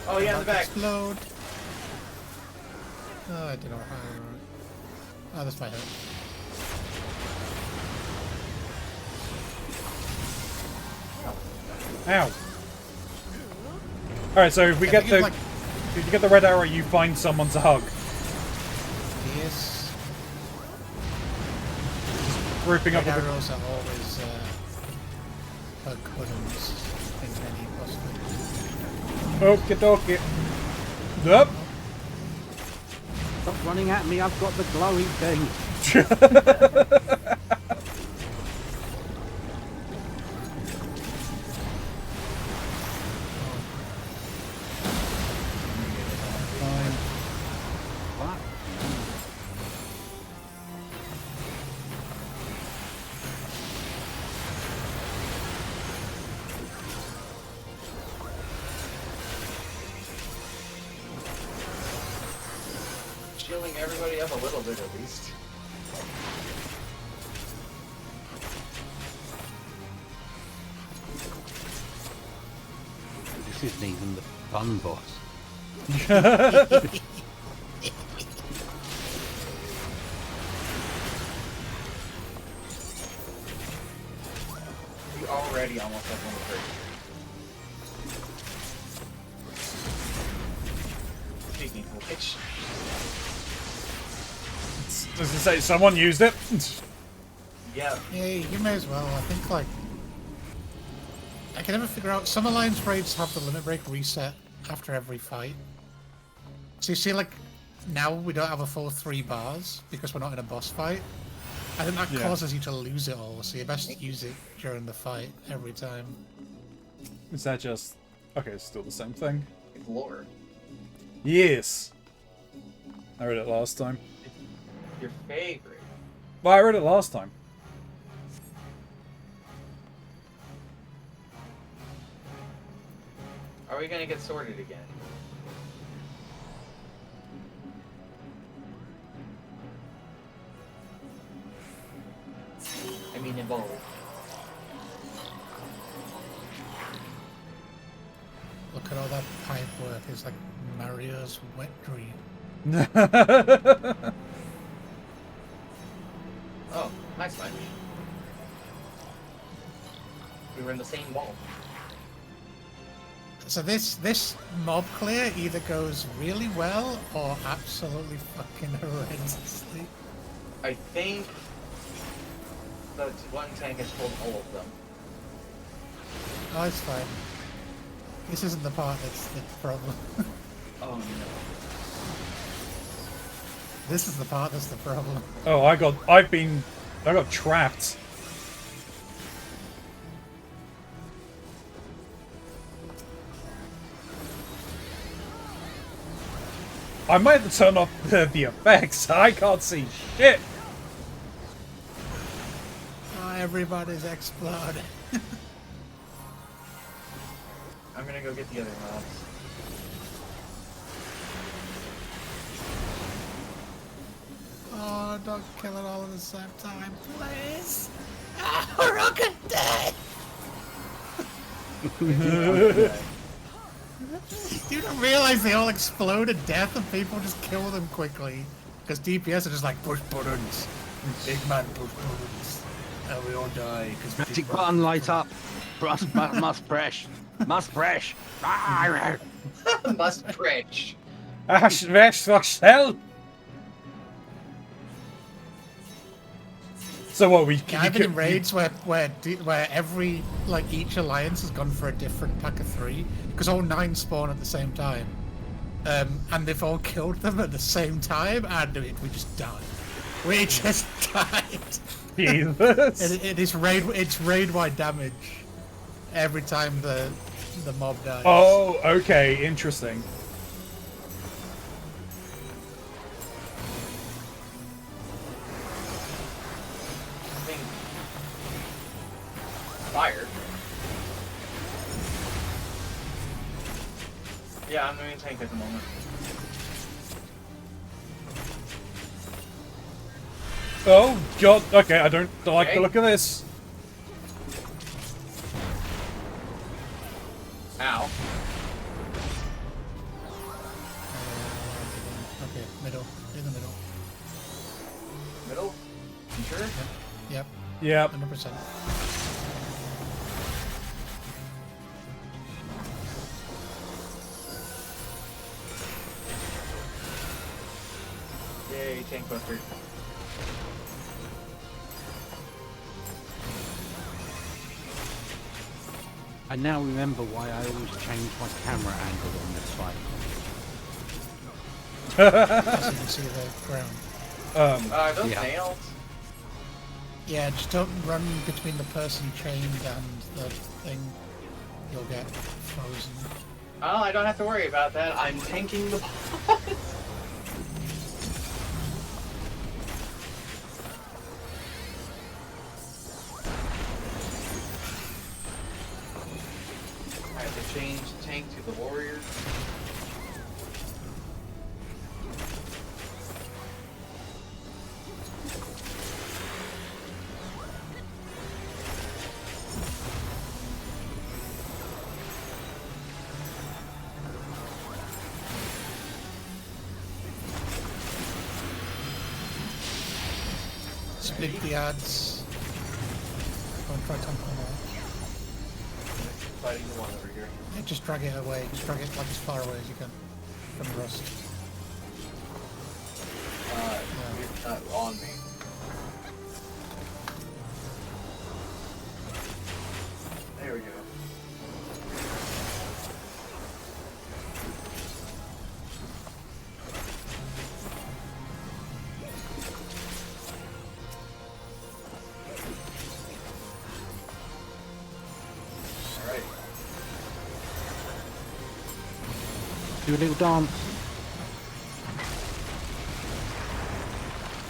Oh yeah, in the back. Explode. Oh, I didn't know how. Oh, this might hurt. Ow. Alright, so if we get think the it's like- if you get the red arrow, you find someone to hug. Yes. Grouping up Red with the arrows are always hug buttons in any possible. Okie dokie. Yup. Stop running at me, I've got the glowy thing. Fine. What? Shielding everybody up a little bit at least. This isn't even the fun boss. You already almost have one break. Speaking of which, Does it say someone used it? yeah, Yeah, you may as well. I think, like... I can never figure out... Some Alliance raids have the limit break reset after every fight. So you see, like, now we don't have a full 3 bars because we're not in a boss fight. I think that Yeah. causes you to lose it all, so you best use it during the fight every time. Is that just... Okay, it's still the same thing. it's lore. Yes. I read it last time. Your favorite. Well, I read it last time. Are we gonna get sorted again? I mean, evolve. Look at all that pipe work. It's like Mario's wet dream. Oh, hi, Sponge. We were in the same wall. So this mob clear either goes really well or absolutely fucking horrendously. I think that one tank has pulled all of them. Oh, it's fine. This isn't the part that's the problem. Oh no. This is the part that's the problem. Oh, I got trapped. I might have to turn off the effects. I can't see shit. Oh, everybody's exploding. I'm gonna go get the other mobs. Oh, don't kill it all at the same time, please. Ah, we're all gonna die. You don't realize they all explode to death and people just kill them quickly. Because DPS are just like, push buttons. Big man, push buttons. And we all die. Magic button light up. Must press. Must press. Must preach. Ash, Vesh, hell. So what we? Yeah, I've been in raids where every, like, each alliance has gone for a different pack of 3. Because all 9 spawn at the same time. And they've all killed them at the same time, and we just died. We just died. Jesus. It's raid-wide damage every time the mob dies. Oh, okay, interesting. Fire. Yeah, I'm the main tank at the moment. Oh god. Okay, I don't like the look of this. Ow. Okay, middle. In the middle. Middle? You sure? Yep, Yep. 100%. Yay, tank buster. I now remember why I always change my camera angle on this fight. As you can see the ground. Are those Yeah. nails? Yeah, just don't run between the person chained and the thing. You'll get frozen. Oh, I don't have to worry about that. I'm tanking the boss. I have to change tank to the warrior. Split the ads. Go and try tamping it. Fighting the one over here. Yeah, just drag it away. Just drag it like as far away as you can from the rust. It's not on me. There we go. Alright. Do a little dance.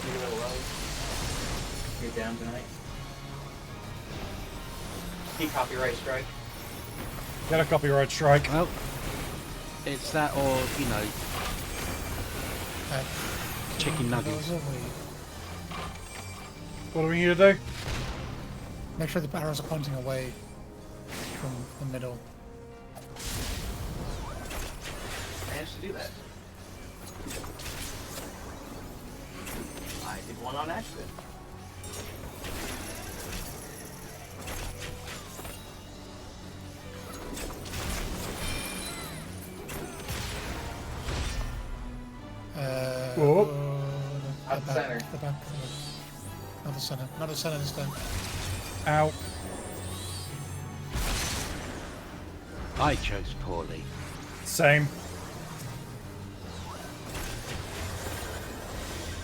Take a little rose. Get down tonight. Key copyright strike. Get a copyright strike. Well, it's that or, you know, chicken nuggets. What do we need to do? Make sure the arrows are pointing away from the middle. Managed to do that. I did one on accident. Oh. Up the back, center. the back. Not the center. Not the center this time. Ow. I chose poorly. Same.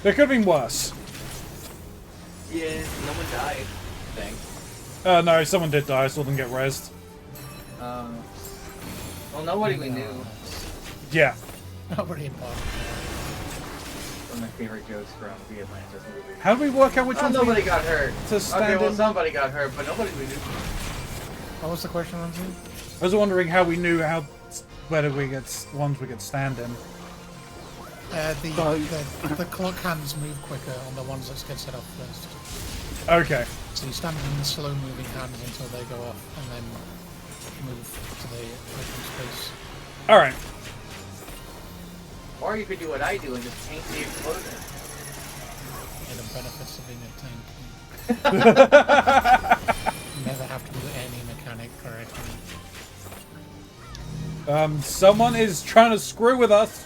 There could have been worse. Yeah, no one died. Thanks. No, someone did die. I saw them get rezzed. Well, nobody we knew. Yeah. Not very important. One of my favorite jokes from the Atlantis movie. How do we work out which one Nobody got hurt. to stand Okay, well, in? somebody got hurt, but nobody we knew. What was the question, Ramsey? I was wondering how we knew whether we get ones we could stand in. The clock hands move quicker on the ones that get set up first. Okay. So you stand in the slow moving hands until they go off and then move to the open space. Alright. Or you could do what I do and just tank the explosion. And the benefits of being a tank. Never have to do any mechanic correctly. Someone is trying to screw with us.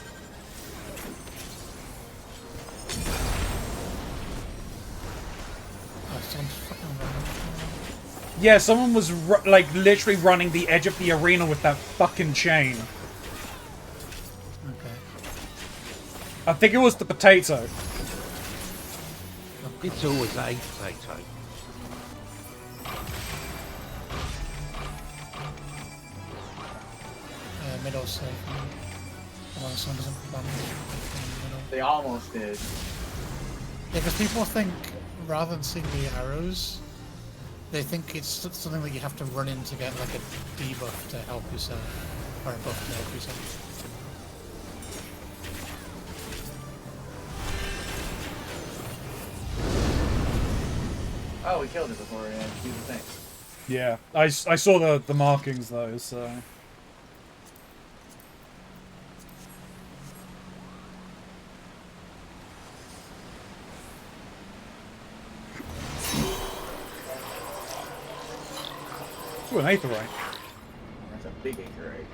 Oh, someone's fucking running. Yeah, someone was like literally running the edge of the arena with that fucking chain. Okay. I think it was the potato. It's always a potato. Middle safe. As long as someone doesn't run in the middle. They almost did. Yeah, because people think, rather than seeing the arrows, they think it's something that you have to run in to get like a debuff to help yourself, or a buff to help yourself. Oh, we killed it before we do the thing. Yeah, I saw the markings though, so... Ooh, an aetherite. That's a big aetherite.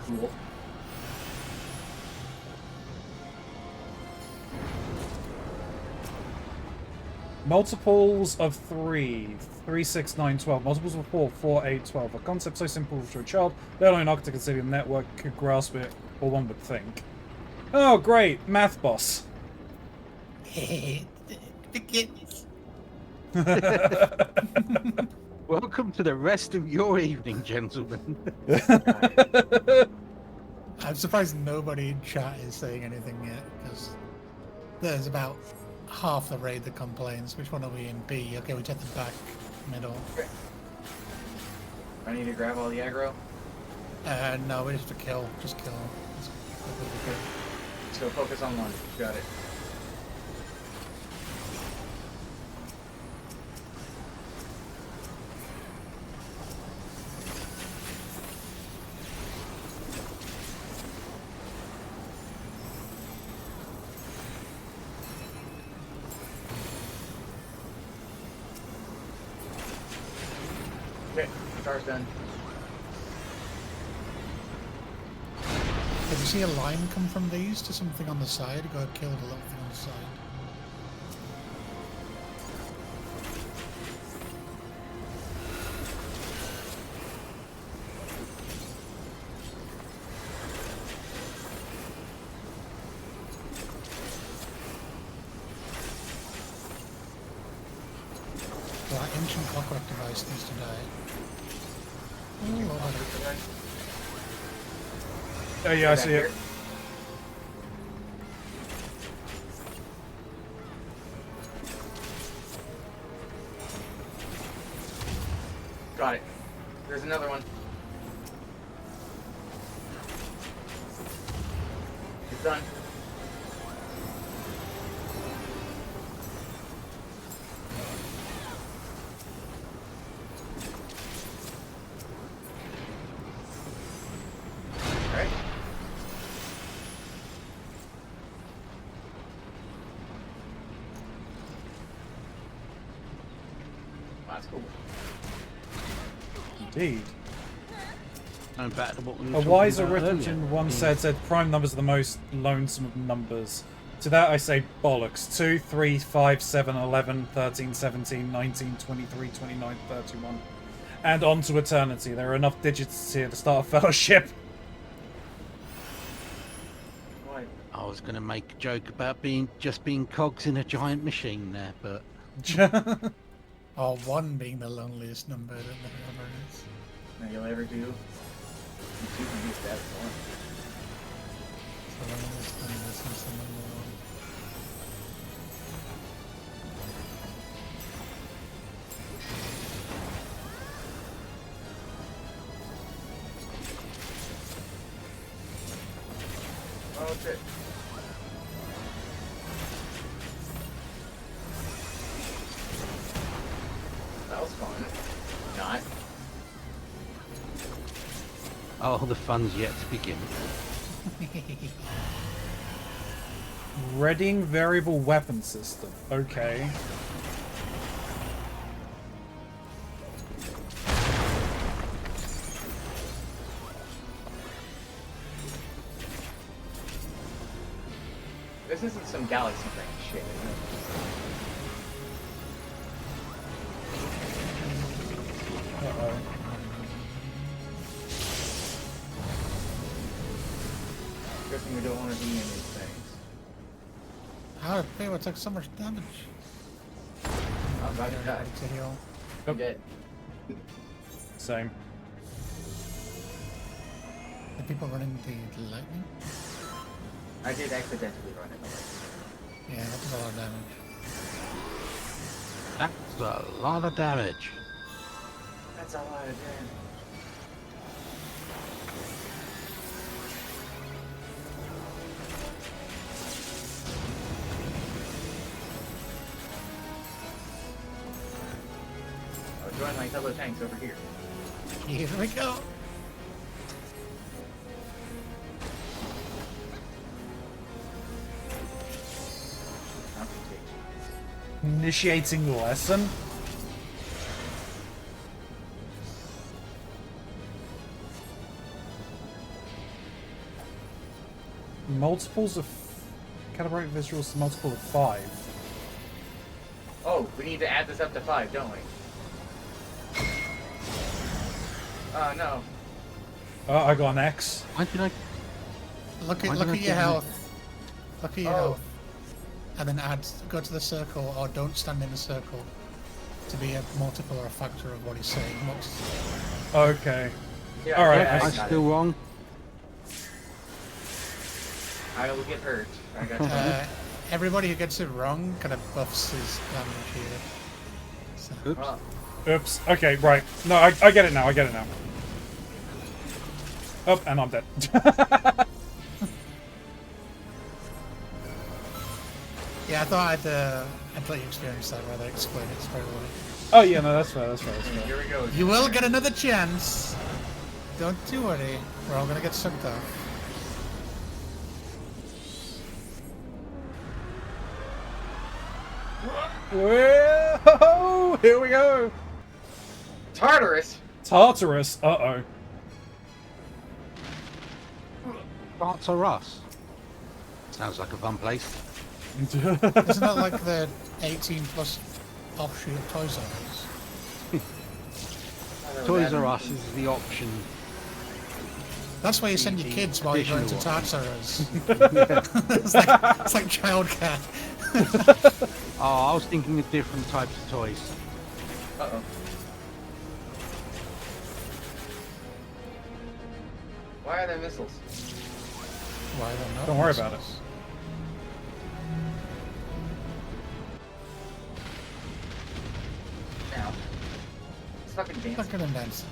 Cool. Multiples of 3, 3, 6, 9, 12. Multiples of 4, 4, 8, 12. A concept so simple to a child, let alone an architect and civilian network could grasp it, or one would think. Oh, great! Math boss. The kids. Welcome to the rest of your evening, gentlemen. I'm surprised nobody in chat is saying anything yet, because there's about half the raid that complains. Which one are we in? B. Okay, we take the back, middle. I need to grab all the aggro. No, we just have to kill. Just kill. So focus on one. Got it. Okay, charge done. Did you see a line come from these to something on the side? Go kill the little thing on the side. That ancient clockwork device needs to die. Ooh, Lord. Oh yeah, I see it. Got it. There's another one. It's done. Alright. That's cool. Indeed. Going back to what we were A talking wise about arithmetician earlier. once said prime numbers are the most lonesome of numbers. To that I say bollocks. 2, 3, 5, 7, 11, 13, 17, 19, 23, 29, 31. And on to eternity. There are enough digits here to start a fellowship. What? I was going to make a joke about being cogs in a giant machine there, but Or 1 being the loneliest number that there ever is. That you'll ever do? You can use that one. The loneliest number since the number 1. Oh shit. That was fun. Not. oh, the fun's yet to begin. Readying variable weapon system. Okay. This isn't some galaxy brain shit, is it? Uh-oh. Guessing we don't want to be in these things. How did people take so much damage? I'm about to die. To heal. I'm dead. Same. The people running the lightning? I did accidentally run it away. Yeah, that was a lot of damage. That's a lot of damage. That's a lot of damage. I'll join my fellow tanks over here. Here we go. Initiating lesson. Multiples of calibrate visuals to multiple of 5. Oh, we need to add this up to 5, don't we? Oh no. Oh, I got an X. Why did I? Look Why at did I your get health. Look at your Oh. health. And then go to the circle or don't stand in the circle to be a multiple or a factor of what he's saying. Okay. Yeah, All right, yeah, I'm I got still it. wrong. I will get hurt. I got you. Everybody who gets it wrong kind of buffs his damage here. So, Oops. Well, Oops. Okay, right. No, I get it now. I get it now. Oh, and I'm dead. yeah, I thought I'd let you experience that rather explain it straight away. Oh, yeah, no, that's fair. That's fair. That's fair. here we go. You will get another chance. Don't you worry. We're all gonna get sucked off. Whoa! Here we go. Tartarus. Tartarus. Uh-oh. Parts are us. Sounds like a fun place. Isn't that like the 18 plus offshoot of Toys R Us? Toys R Us is the option. That's why you send your kids while you're going to Additional Tartarus. it's like childcare. Oh, I was thinking of different types of toys. Uh-oh. Why are there missiles? Why don't know? Don't worry about it. Now. It's fucking dancing. Fucking intense.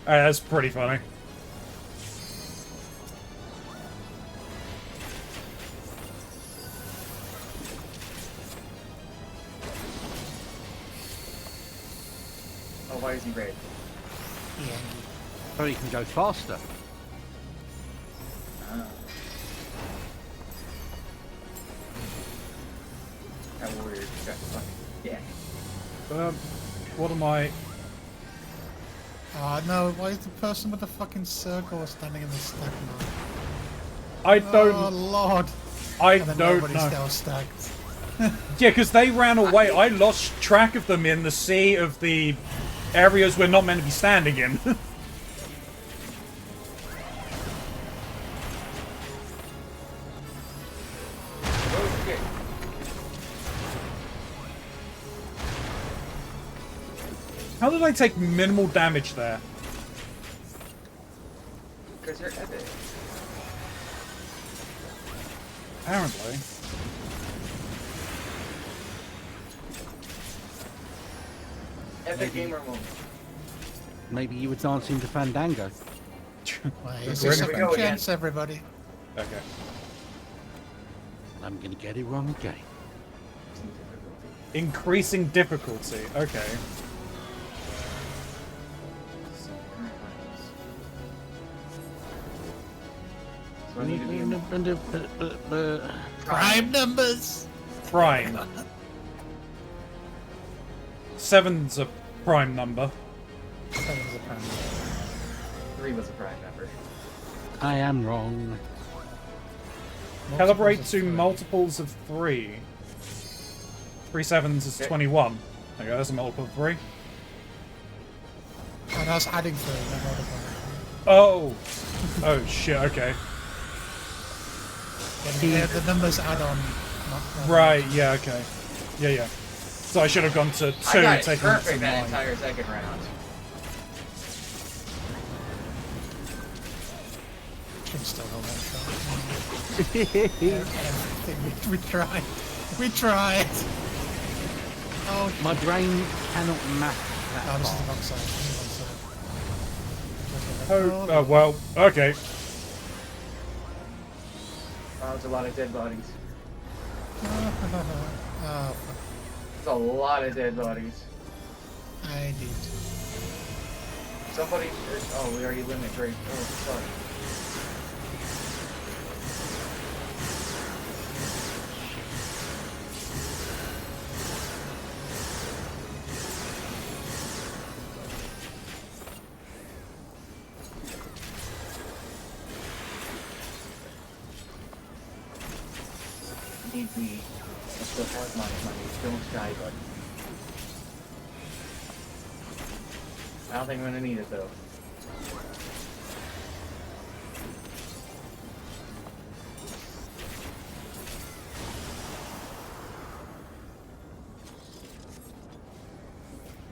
Alright, that's pretty funny. Oh, why is he red? Yeah. So you can go faster. That warrior just got fucking... Yeah. What am I? Oh no, why is the person with the fucking circle standing in the stack now? I Oh don't. lord. I And then don't nobody's know. still stacked. Yeah, because they ran away. I lost track of them in the sea of the areas we're not meant to be standing in. Oh, shit. How did I take minimal damage there? Because you're epic. Apparently. Epic gamer moment. Maybe you were dancing to Fandango. Well, it's Here a we second go again. chance, everybody. Okay. I'm gonna get it wrong again. Increasing difficulty. Okay. So I need to be in Prime numbers. Prime. 7's a prime number. 7's a prime number. 3 was a prime number. I am wrong. Calibrate to multiples of 3. 3 sevens is Okay. 21. Okay, that's a multiple of 3. And I was adding 3, not multiplying. Oh! Oh shit, okay. Yeah, the numbers add on. Not, Right, yeah, okay. Yeah, yeah. So I should have gone to 2, I got it taking it to perfect that 9. entire second round. Can still go one shot. Everything we tried. We tried. Oh, My brain cannot map oh, that this is the far. wrong side. This is the wrong side. Oh, well, okay. Oh, it's a lot of dead bodies. Oh, fuck. It's a lot of dead bodies. I did. Somebody. Oh, we already eliminated. Great. Oh, fuck. Need me. I still have my money. Don't die, bud. I don't think I'm gonna need it though.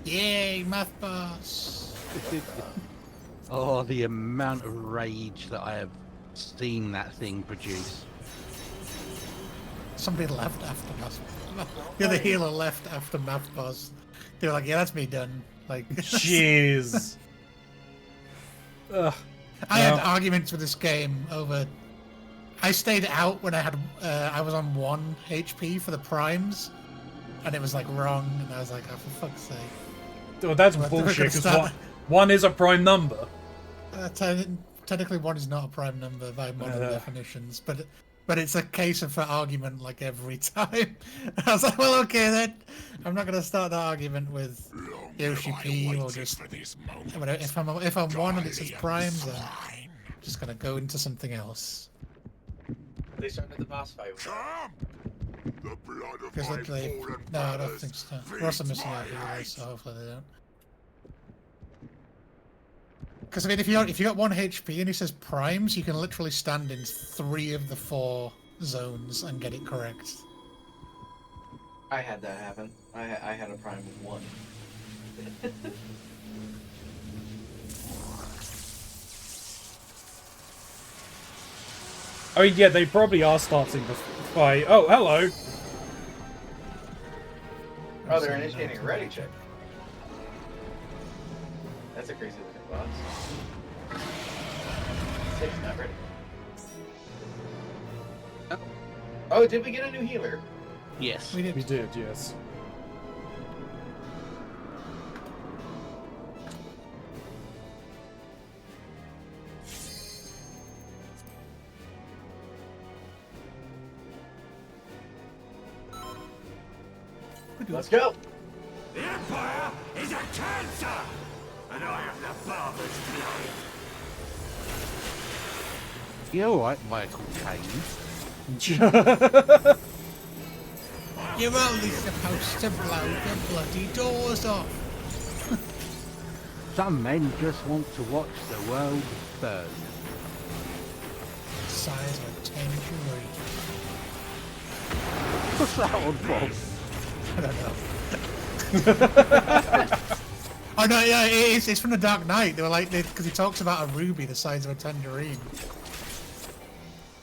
Yay, math boss. Oh, the amount of rage that I have seen that thing produce. Somebody left after math. Yeah, the healer left after math boss. They were like, yeah, that's me done. Like, Jeez. Ugh. I had No. arguments with this game over. I stayed out when I had. I was on 1 HP for the primes, and it was like wrong, and I was like, oh, for fuck's sake. Well, that's We're bullshit, gonna because start- one is a prime number. Technically, 1 is not a prime number by modern definitions, but it's a case of for argument like every time. I was like, well, okay then. I'm not gonna start that argument with Yoshi P or just. If I'm 1 and it says primes, then I'm just gonna go into something else. They started the boss fight with that. The blood of Because my literally, fallen no, I don't brothers think so. We're also feeds missing my out healers, light. so hopefully they don't. Because I mean, if you got 1 HP and he says primes, you can literally stand in 3 of the 4 zones and get it correct. I had that happen. I had a prime with 1. I mean, yeah, they probably are starting the fight. Oh, hello. Oh, they're initiating a ready check. That's a crazy looking boss. 6 not ready. Oh, did we get a new healer? Yes. We did. We did, yes. Let's go! The Empire is a cancer, and I am the barber's blood. You alright, Michael Caine? You're only supposed to blow the bloody doors off. Some men just want to watch the world burn. Size of a tangerine. What's that on, Bob? I don't know. Oh no, yeah, it's from the Dark Knight. They were like, because he talks about a ruby the size of a tangerine.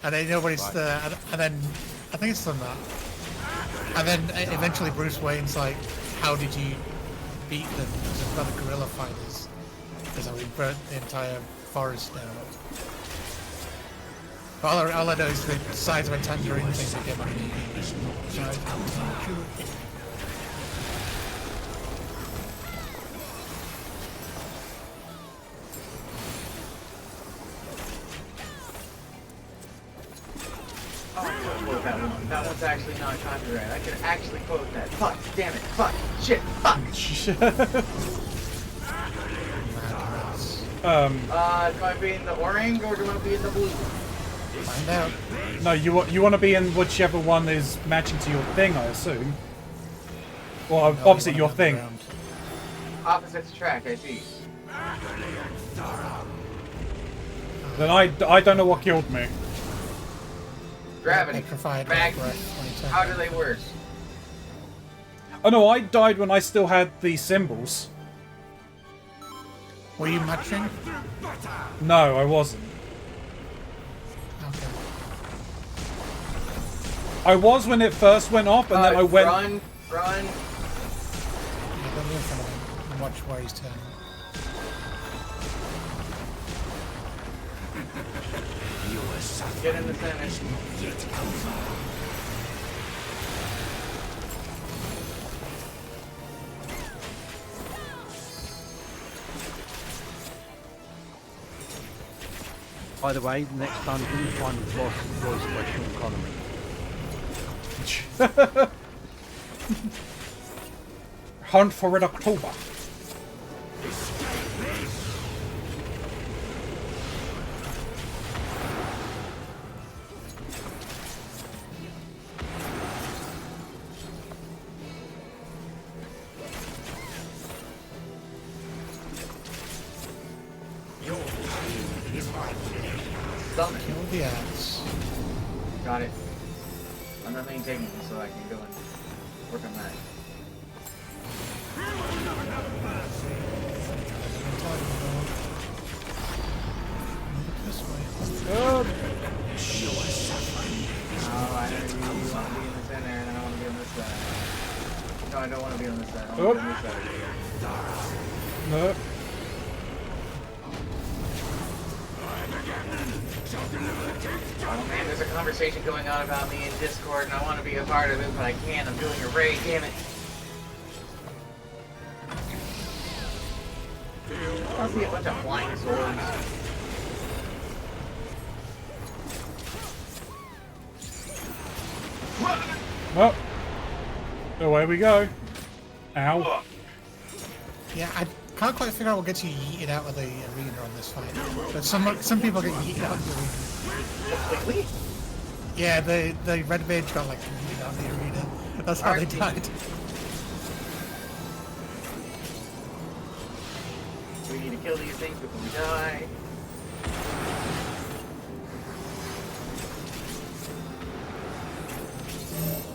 And then nobody's and then I think it's from that. And then eventually Bruce Wayne's like, "How did you beat them?" Because they've got the guerrilla fighters. Because we burnt the entire forest down. But all I know is the size of a tangerine thing to get money. Oh, I can quote that one. That one's actually not copyright. I can actually quote that. Fuck, damn it, fuck, shit, fuck. Do I be in the orange or do I be in the blue? Find out. No, you want to be in whichever one is matching to your thing, I assume. Well, No, obviously you your wanna thing. underground. Opposites track, I see. Then I don't know what killed me. Gravity, Petrified magnet. breath when he turned How do on. they work? Oh no, I died when I still had the symbols. Were you matching? No, I wasn't. Okay. I was when it first went off, and then I went. Run. Yeah, go in front of him and watch where he's turning. Get in the center. By the way, the next dungeon, find the boss voiced by Sean Connery. Hunt for Red October. Summon. Kill the axe. Got it. I'm not maintaining it so I can go and work on that. This way. Oh, Oh, I know you want to be in the center and I want to be on this side. No, I don't want to be on this side. I want to be on this side. no. Oh man, there's a conversation going on about me in Discord and I want to be a part of it, but I can't. I'm doing a raid, damn it. I see a bunch of flying swords. Well, away we go. Ow. Yeah, I can't quite figure out what gets you yeeted out of the arena on this fight. But some people get yeeted out of the arena. Completely? Yeah, the red mage got like yeeted out of the arena. That's how they RT. died. We need to kill these things before we die.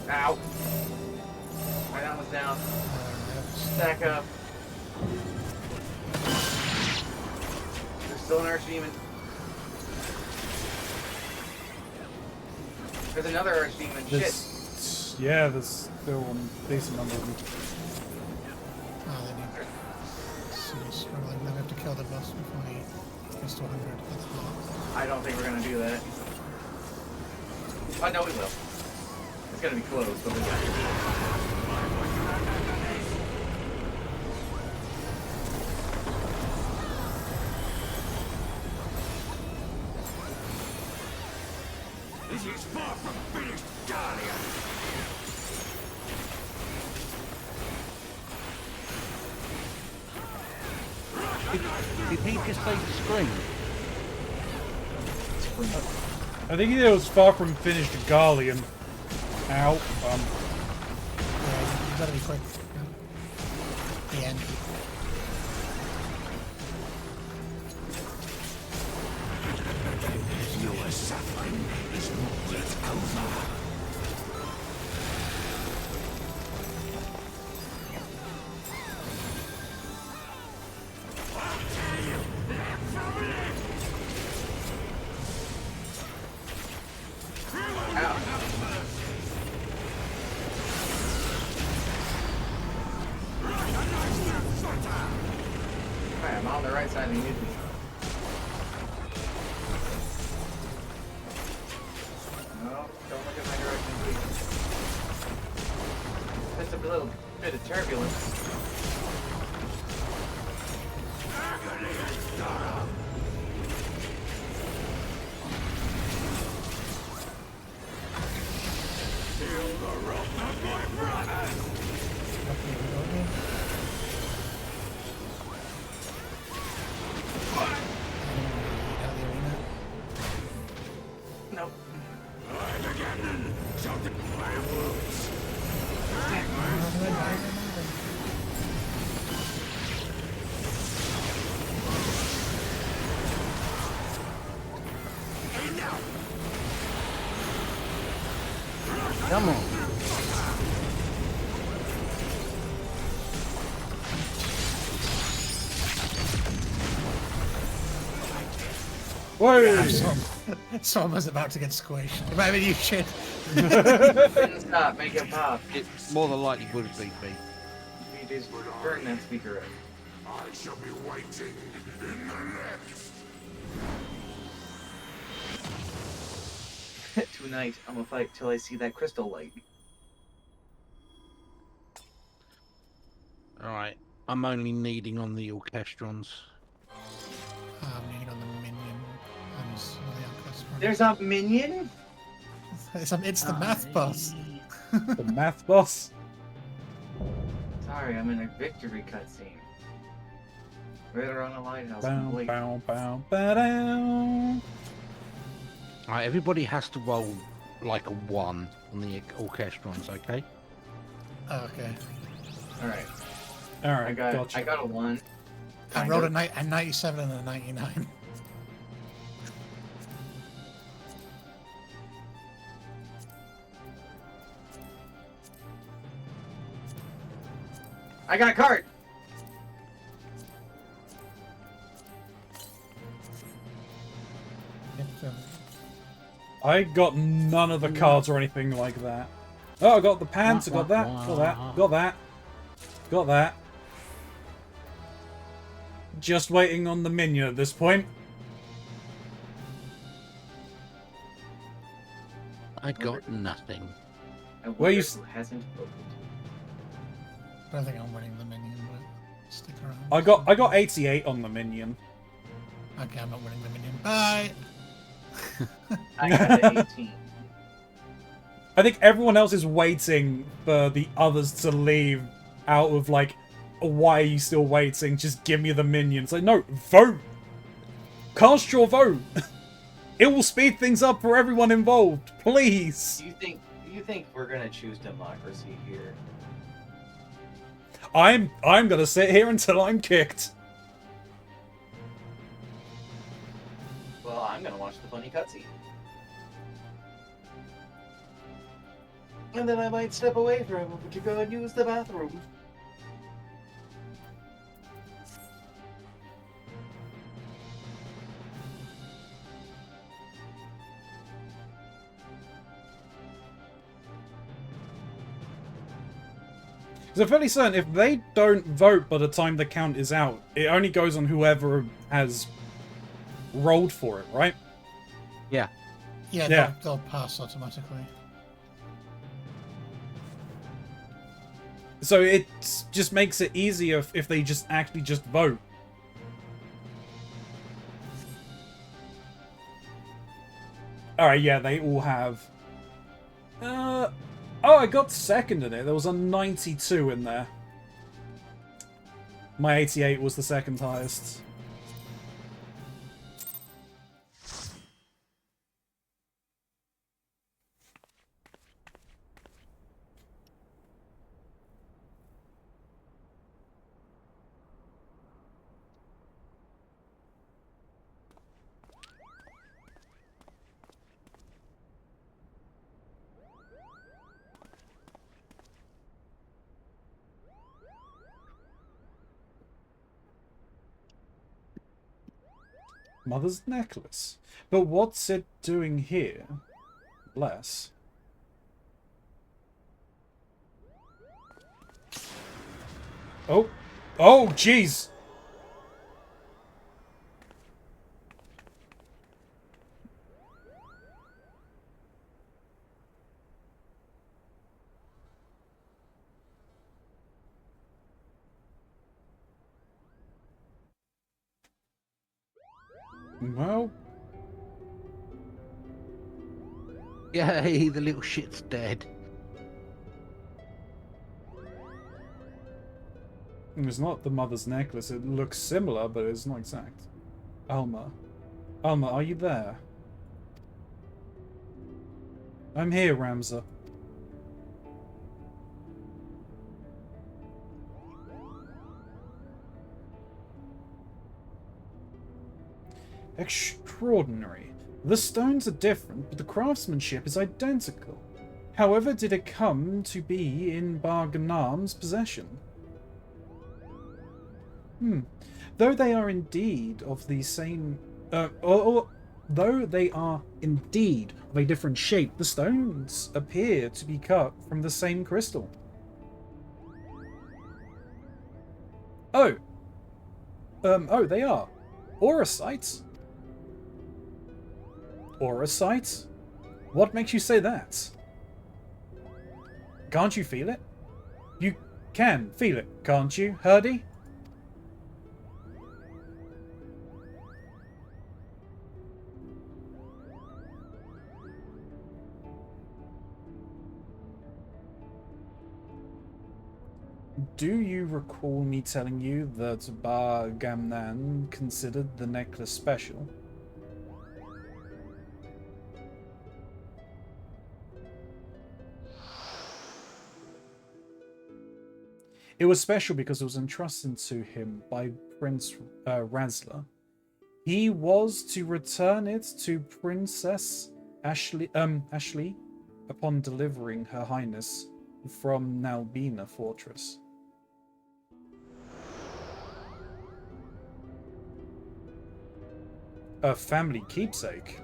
Ow. Right, that one's down. Stack up. There's still an archdemon. There's another archdemon. Shit. There's, yeah, there's still a decent number of them. Oh, they need to struggling. Then we have to kill the boss before he gets to 100. That's hard. I don't think we're gonna do that. Oh, no, we will. It's gonna be close, but we will. This is far from finished, Dahlia. Did he just say scream? I think he was far from finished Garlean. Ow. Yeah, you gotta be quick. The end. Your suffering is not yet over. Alright, I'm on the right side of the mutiny. No, don't look in my direction, please. Just a little bit of turbulence. Nope. Come on. Whoa! Someone was about to get squished. It might have been you, shit. Didn't stop, make it pop. It more than likely would be. You just burn that speaker up. I shall be waiting in the lift. Tonight, I'm gonna fight till I see that crystal light. Alright. I'm only needing on the orchestrons. I'm needing on the minion and the orchestra. There's a minion? It's the math boss. The math boss. Sorry, I'm in a victory cutscene. Right around the lighthouse. Bow, complete. bow, bow, ba-dow. Alright, everybody has to roll like a 1 on the orchestrons, okay? Okay. Alright, Alright, I gotcha. got a 1. I rolled a 97 and a 99. I got a card! I got none of the cards or anything like that. Oh, I got the pants, I got that, got that, got that, got that. Just waiting on the minion at this point. I got nothing. I wonder Where you who hasn't voted. I don't think I'm winning the minion, but stick around. I got 88 on the minion. Okay, I'm not winning the minion. Bye! I got an 18. I think everyone else is waiting for the others to leave out of like, why are you still waiting? Just give me the minions. Like, no, vote! Cast your vote! It will speed things up for everyone involved. Please! Do you think we're gonna choose democracy here? I'm gonna sit here until I'm kicked. Well, I'm gonna watch the funny cutscene. And then I might step away from him to go and use the bathroom. Because I'm fairly certain if they don't vote by the time the count is out, it only goes on whoever has rolled for it, right? Yeah. Yeah, Yeah. They'll pass automatically. So it just makes it easier if they just actually just vote. Alright, yeah, they all have... Oh, I got second in it. There was a 92 in there. My 88 was the second highest. Mother's necklace. But what's it doing here? Bless. Oh. Oh, jeez! Well, Yay, the little shit's dead. it's not the mother's necklace. It looks similar, but it's not exact. Alma. Alma, are you there? I'm here, Ramza. Extraordinary. The stones are different, but the craftsmanship is identical. However did it come to be in Bar Ghanam's possession? Though they are indeed of the same... though they are indeed of a different shape, the stones appear to be cut from the same crystal. Oh! Oh, they are. Auricites? Auricites? What makes you say that? Can't you feel it? You can feel it, can't you, Hurdy? Do you recall me telling you that Bar Gamnan considered the necklace special? It was special because it was entrusted to him by Prince Razla. He was to return it to Princess Ashley upon delivering Her Highness from Nalbina Fortress. A family keepsake?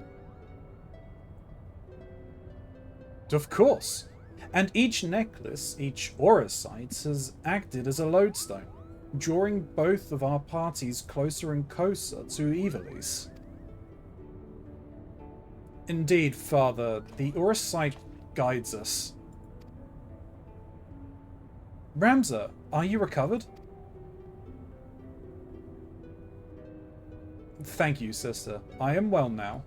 Of course. And each necklace, each auricite, has acted as a lodestone, drawing both of our parties closer and closer to Ivalice. Indeed, Father, the auricite guides us. Ramza, are you recovered? Thank you, sister. I am well now.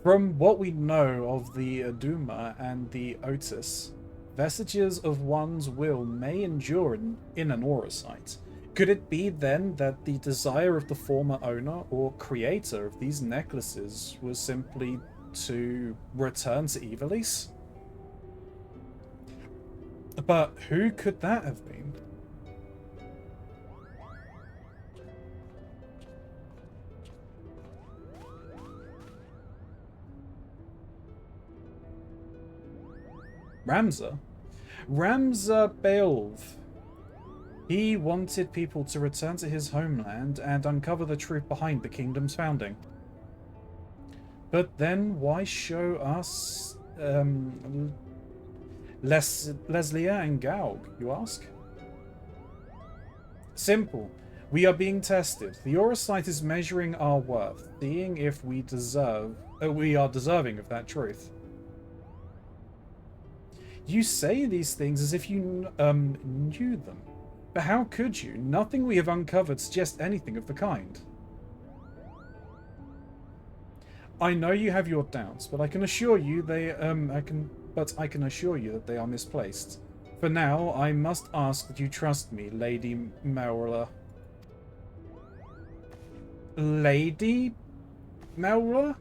From what we know of the Aduma and the Otis, vestiges of one's will may endure in an auricite. Could it be then that the desire of the former owner or creator of these necklaces was simply to return to Ivalice? But who could that have been? Ramza? Ramza Beolv. He wanted people to return to his homeland and uncover the truth behind the kingdom's founding. But then why show us Leslia and Gaug, you ask? Simple. We are being tested. The auricite is measuring our worth, seeing if we are deserving of that truth. You say these things as if you knew them. But how could you? Nothing we have uncovered suggests anything of the kind. I know you have your doubts, but I can assure you I can assure you that they are misplaced. For now, I must ask that you trust me, Lady Maula. Lady Maula?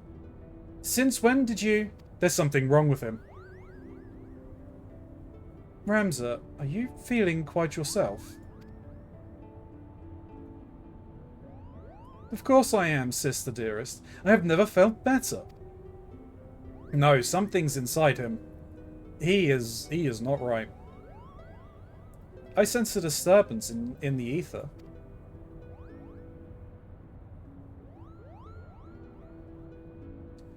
Since when did you... There's something wrong with him. Ramza, are you feeling quite yourself? Of course I am, sister dearest. I have never felt better. No, something's inside him. He is not right. I sense a disturbance in the ether.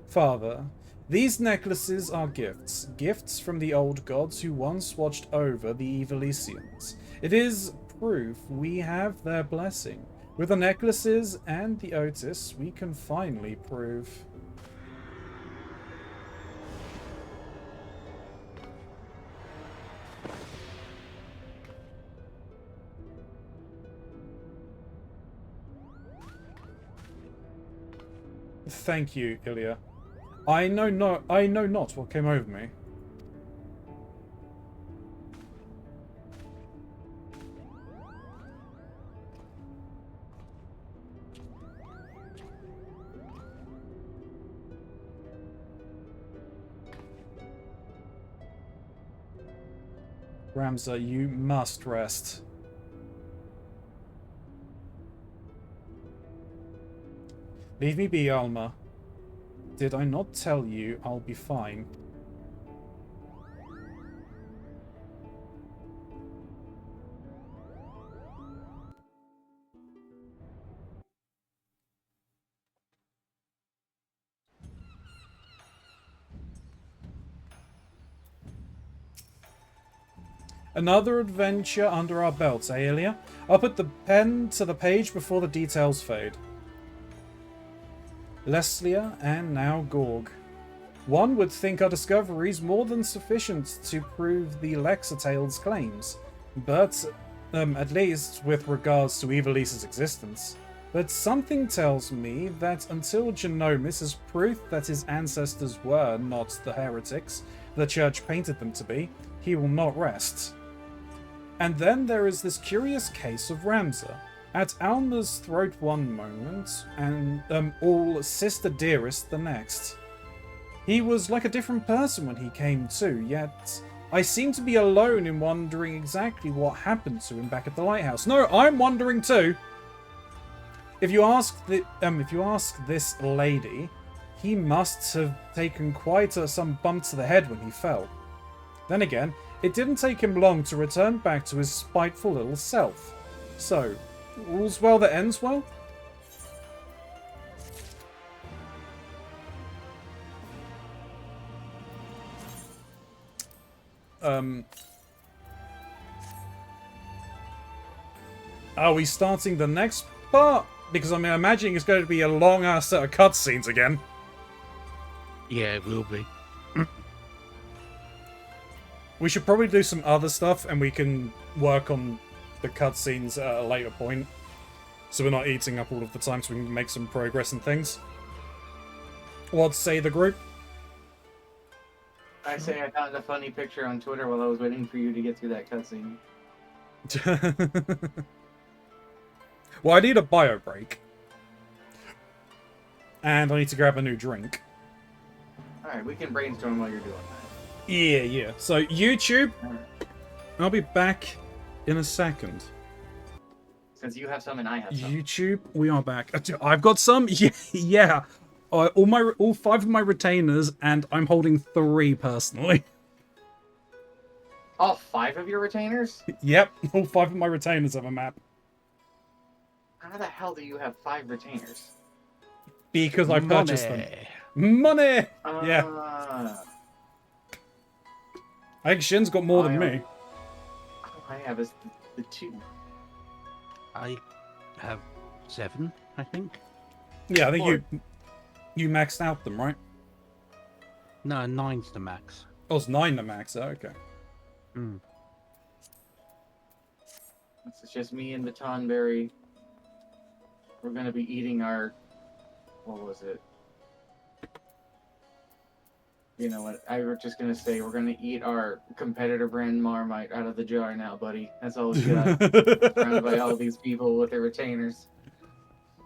Father, these necklaces are gifts. Gifts from the old gods who once watched over the Evilisians. It is proof we have their blessing. With the necklaces and the Otis, we can finally prove... Thank you, Ilya. I know not what came over me. Ramza, you must rest. Leave me be, Alma. Did I not tell you I'll be fine? Another adventure under our belts, eh, Ilya? I'll put the pen to the page before the details fade. Leslia and now Gorg. One would think our discoveries more than sufficient to prove the Lexatale's claims, but at least with regards to Evilisa's existence. But something tells me that until Genomis is proof that his ancestors were not the heretics the Church painted them to be, he will not rest. And then there is this curious case of Ramza. At Alma's throat one moment, and all sister dearest the next. He was like a different person when he came to, yet I seem to be alone in wondering exactly what happened to him back at the lighthouse. No, I'm wondering too. If you ask this lady, he must have taken quite some bump to the head when he fell. Then again, it didn't take him long to return back to his spiteful little self. So, all's well that ends well? Are we starting the next part? Because I'm imagining it's going to be a long-ass set of cutscenes again. Yeah, it will be. We should probably do some other stuff, and we can work on the cutscenes at a later point. So we're not eating up all of the time, so we can make some progress and things. What say the group? I say I found a funny picture on Twitter while I was waiting for you to get through that cutscene. Well, I need a bio break. And I need to grab a new drink. Alright, we can brainstorm while you're doing that. Yeah. So, YouTube, I'll be back in a second. Since you have some and I have some. YouTube, we are back. I've got some? Yeah. All 5 of my retainers, and I'm holding 3 personally. All 5 of your retainers? Yep, all 5 of my retainers have a map. How the hell do you have 5 retainers? Because I purchased them. Money! Yeah. I think Shin's got more than me. All I have is the 2. I have 7, I think. Yeah, I think you maxed out them, right? No, 9's the max. Oh, it's 9 to max. Oh, okay. It's just me and the Tonberry. We're gonna be eating our... What was it? You know what? I was just gonna say we're gonna eat our competitor brand Marmite out of the jar now, buddy. That's all we got. Surrounded by all these people with their retainers.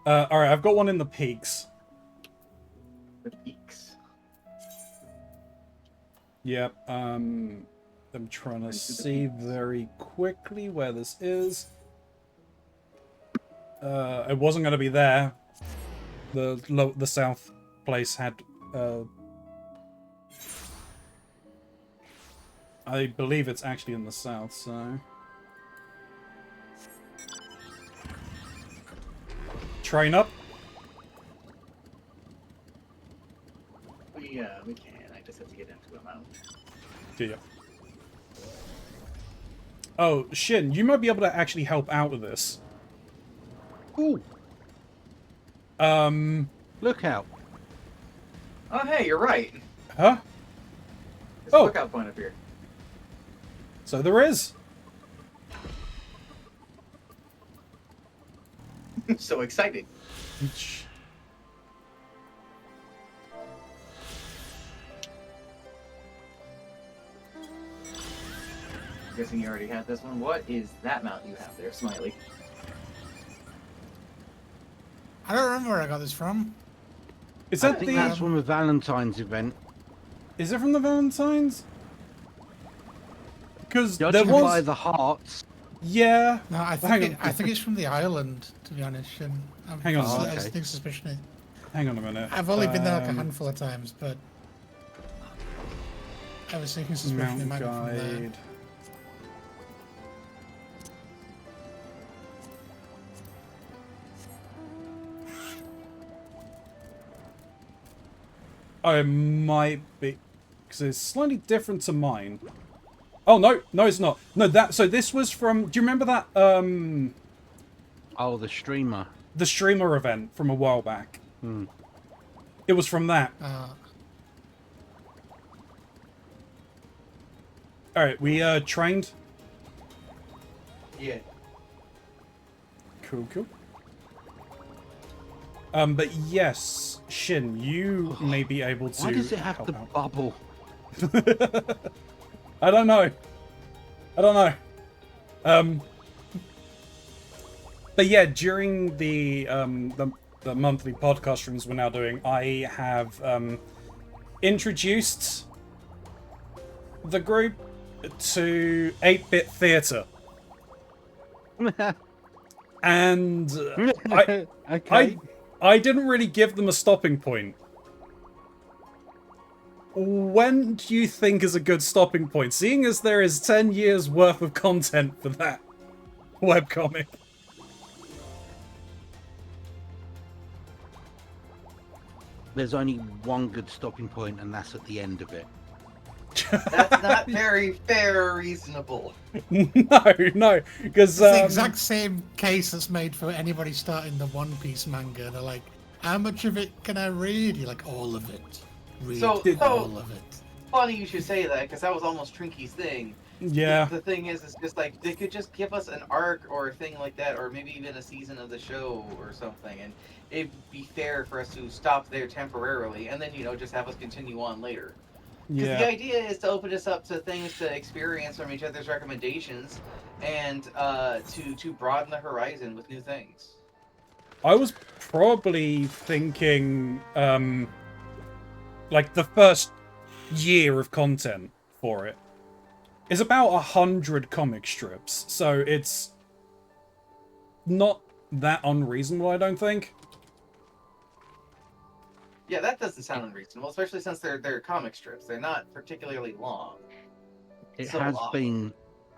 Alright, I've got one in the peaks. The peaks. Yep, I'm trying to see very quickly where this is. It wasn't going to be there. The south place had... I believe it's actually in the south, so... train up? We can. I just have to get into a mount. Yeah. Oh, Shin, you might be able to actually help out with this. Ooh, look out. Oh, hey, you're right. Huh? There's a Oh. lookout point up here. So there is. So excited. I'm guessing you already had this one. What is that mount you have there, Smiley? I don't remember where I got this from. Is I that think the... that's from the Valentine's event. Is it from the Valentine's? Because there Judging by was... the hearts. Yeah. No, I Hang think on. I think it's from the island, to be honest. And Hang on a I second. think suspicion. Hang on a minute. I've only been there like a handful of times, but I was thinking suspicion it Mount might be from there. guide. Oh, it might be because it's slightly different to mine. Oh no, no, it's not. No, that. So this was from. Do you remember that? Oh, the streamer. The streamer event from a while back. Hmm. It was from that. All right, we trained. Yeah. Cool, cool. But yes, Shin, you may be able to. Why does it have help to out. bubble? I don't know. I don't know. But yeah, during the monthly podcast streams we're now doing, I have introduced the group to 8-bit theater, and Okay. I didn't really give them a stopping point. When do you think is a good stopping point, seeing as there is 10 years worth of content for that webcomic? There's only one good stopping point, and that's at the end of it. That's not very fair or reasonable. No, because It's the exact same case that's made for anybody starting the One Piece manga. They're like, how much of it can I read? You're like, all of it. Read all of it. Funny you should say that, because that was almost Trinky's thing. yeah, The thing is, it's just like, they could just give us an arc or a thing like that, or maybe even a season of the show or something, and it'd be fair for us to stop there temporarily, and then, just have us continue on later. Because the yeah. idea is to open us up to things to experience from each other's recommendations, and to broaden the horizon with new things. I was probably thinking, like the first year of content for it is about 100 comic strips, so it's not that unreasonable, I don't think. Yeah, that doesn't sound unreasonable, especially since they're comic strips. They're not particularly long. It So has long. been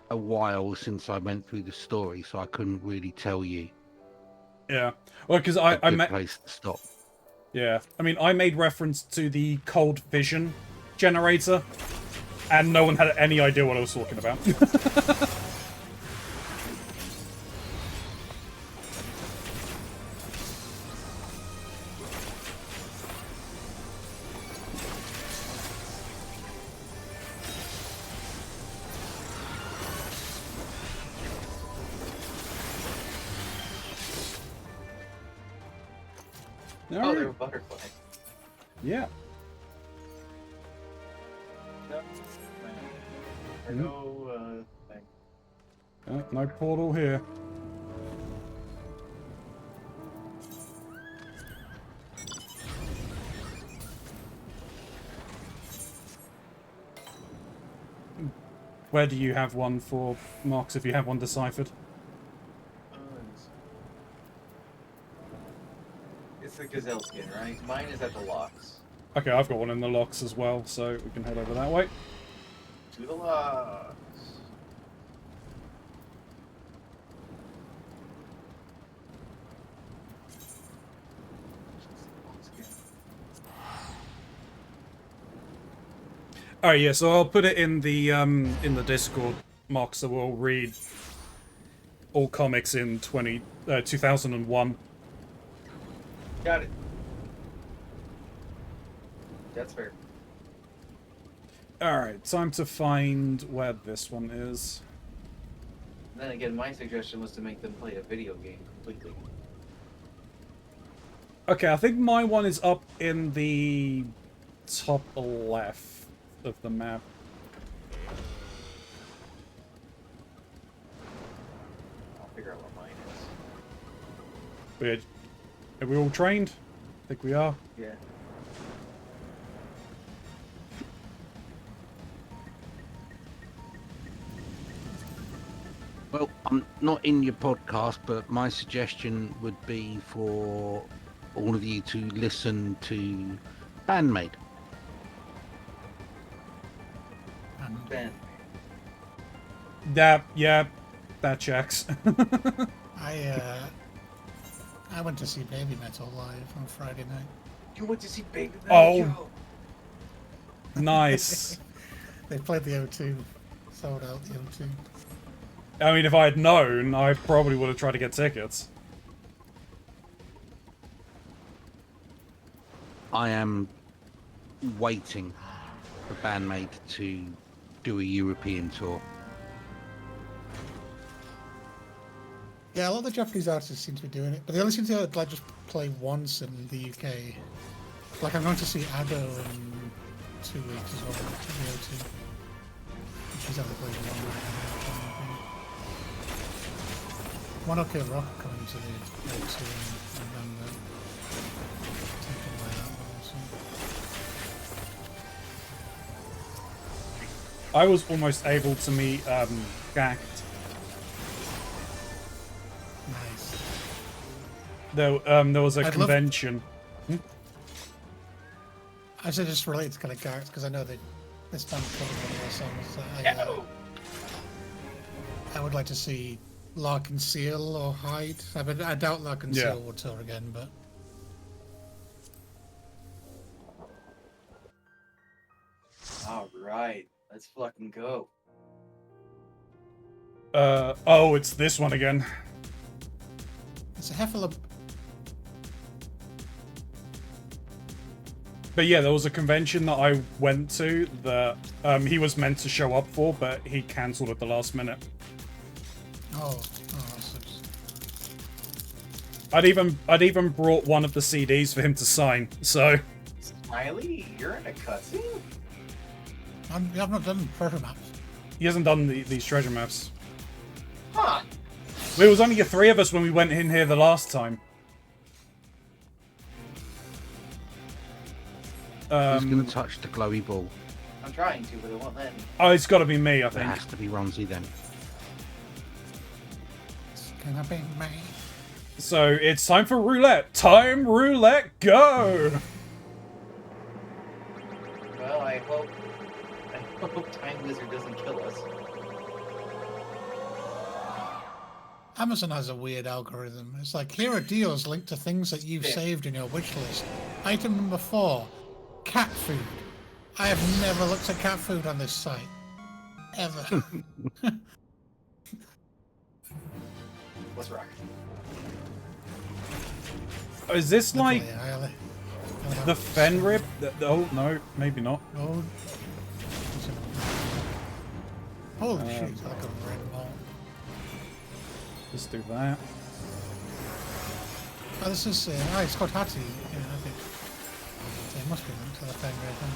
a while since I went through the story, so I couldn't really tell you Yeah, well, because a I good place to stop. yeah, I mean, I made reference to the cold vision generator, and no one had any idea what I was talking about. Oh, Alright. they're butterflies. Yeah. No, thing. No portal here. Where do you have one for Marks if you have one deciphered? It's the gazelle skin, right? Mine is at the locks. Okay, I've got one in the locks as well, so we can head over that way. To the locks. Oh yeah, so I'll put it in the Discord, Mark. So we'll read all comics in 2001. Got it. That's fair. All right, time to find where this one is. Then again, my suggestion was to make them play a video game completely. Okay, I think my one is up in the top left of the map. I'll figure out what mine is. Weird. Are we all trained? I think we are. Yeah. Well, I'm not in your podcast, but my suggestion would be for all of you to listen to Bandmade. Ben. Yeah, that checks. I went to see Baby Metal live on Friday night. You went to see Baby Oh. Metal? Nice. They played the O2, sold out the O2. I mean, if I had known, I probably would have tried to get tickets. I am waiting for Bandmade to do a European tour. Yeah, a lot of the Japanese artists seem to be doing it, but they only seem to like just play once in the UK. Like I'm going to see Ado in 2 weeks as well to the O2. She's only played one OK Rock coming to the O2 in November. Something like that one also. I was almost able to meet Gact. Nice. There was a I'd love- convention. I said just related to kind of Garrett because I know that this band covered one of their songs. I would like to see Larkin Seal or Hyde. I doubt Larkin Yeah. Seal will tour again, but All right, let's fucking go. Oh, it's this one again. it's a Heffler. But yeah, there was a convention that I went to that he was meant to show up for, but he cancelled at the last minute. Oh, that sucks. I'd even brought one of the CDs for him to sign. So Smiley, you're in a cutscene? I've not done treasure maps. he hasn't done these treasure maps. Huh. There was only the three of us when we went in here the last time. Who's going to touch the glowy ball? I'm trying to, but it won't let me. Oh, it's got to be me, I It think. has to be Ronzi then. It's gonna be me. So it's time for roulette. Time roulette, go! Well, I hope Time Wizard doesn't kill us. Amazon has a weird algorithm. It's like, here are deals linked to things that you've Yeah. saved in your wish list. Item number 4, cat food. I have never looked at cat food on this site. Ever. Let's rock. Is this like Definitely, the Fenrib? Oh, no, maybe not. Oh. Holy shit, it's like a red ball. Let's do that. Oh, this is, it's called Hattie. Yeah, okay. So it must be linked to the thing right then.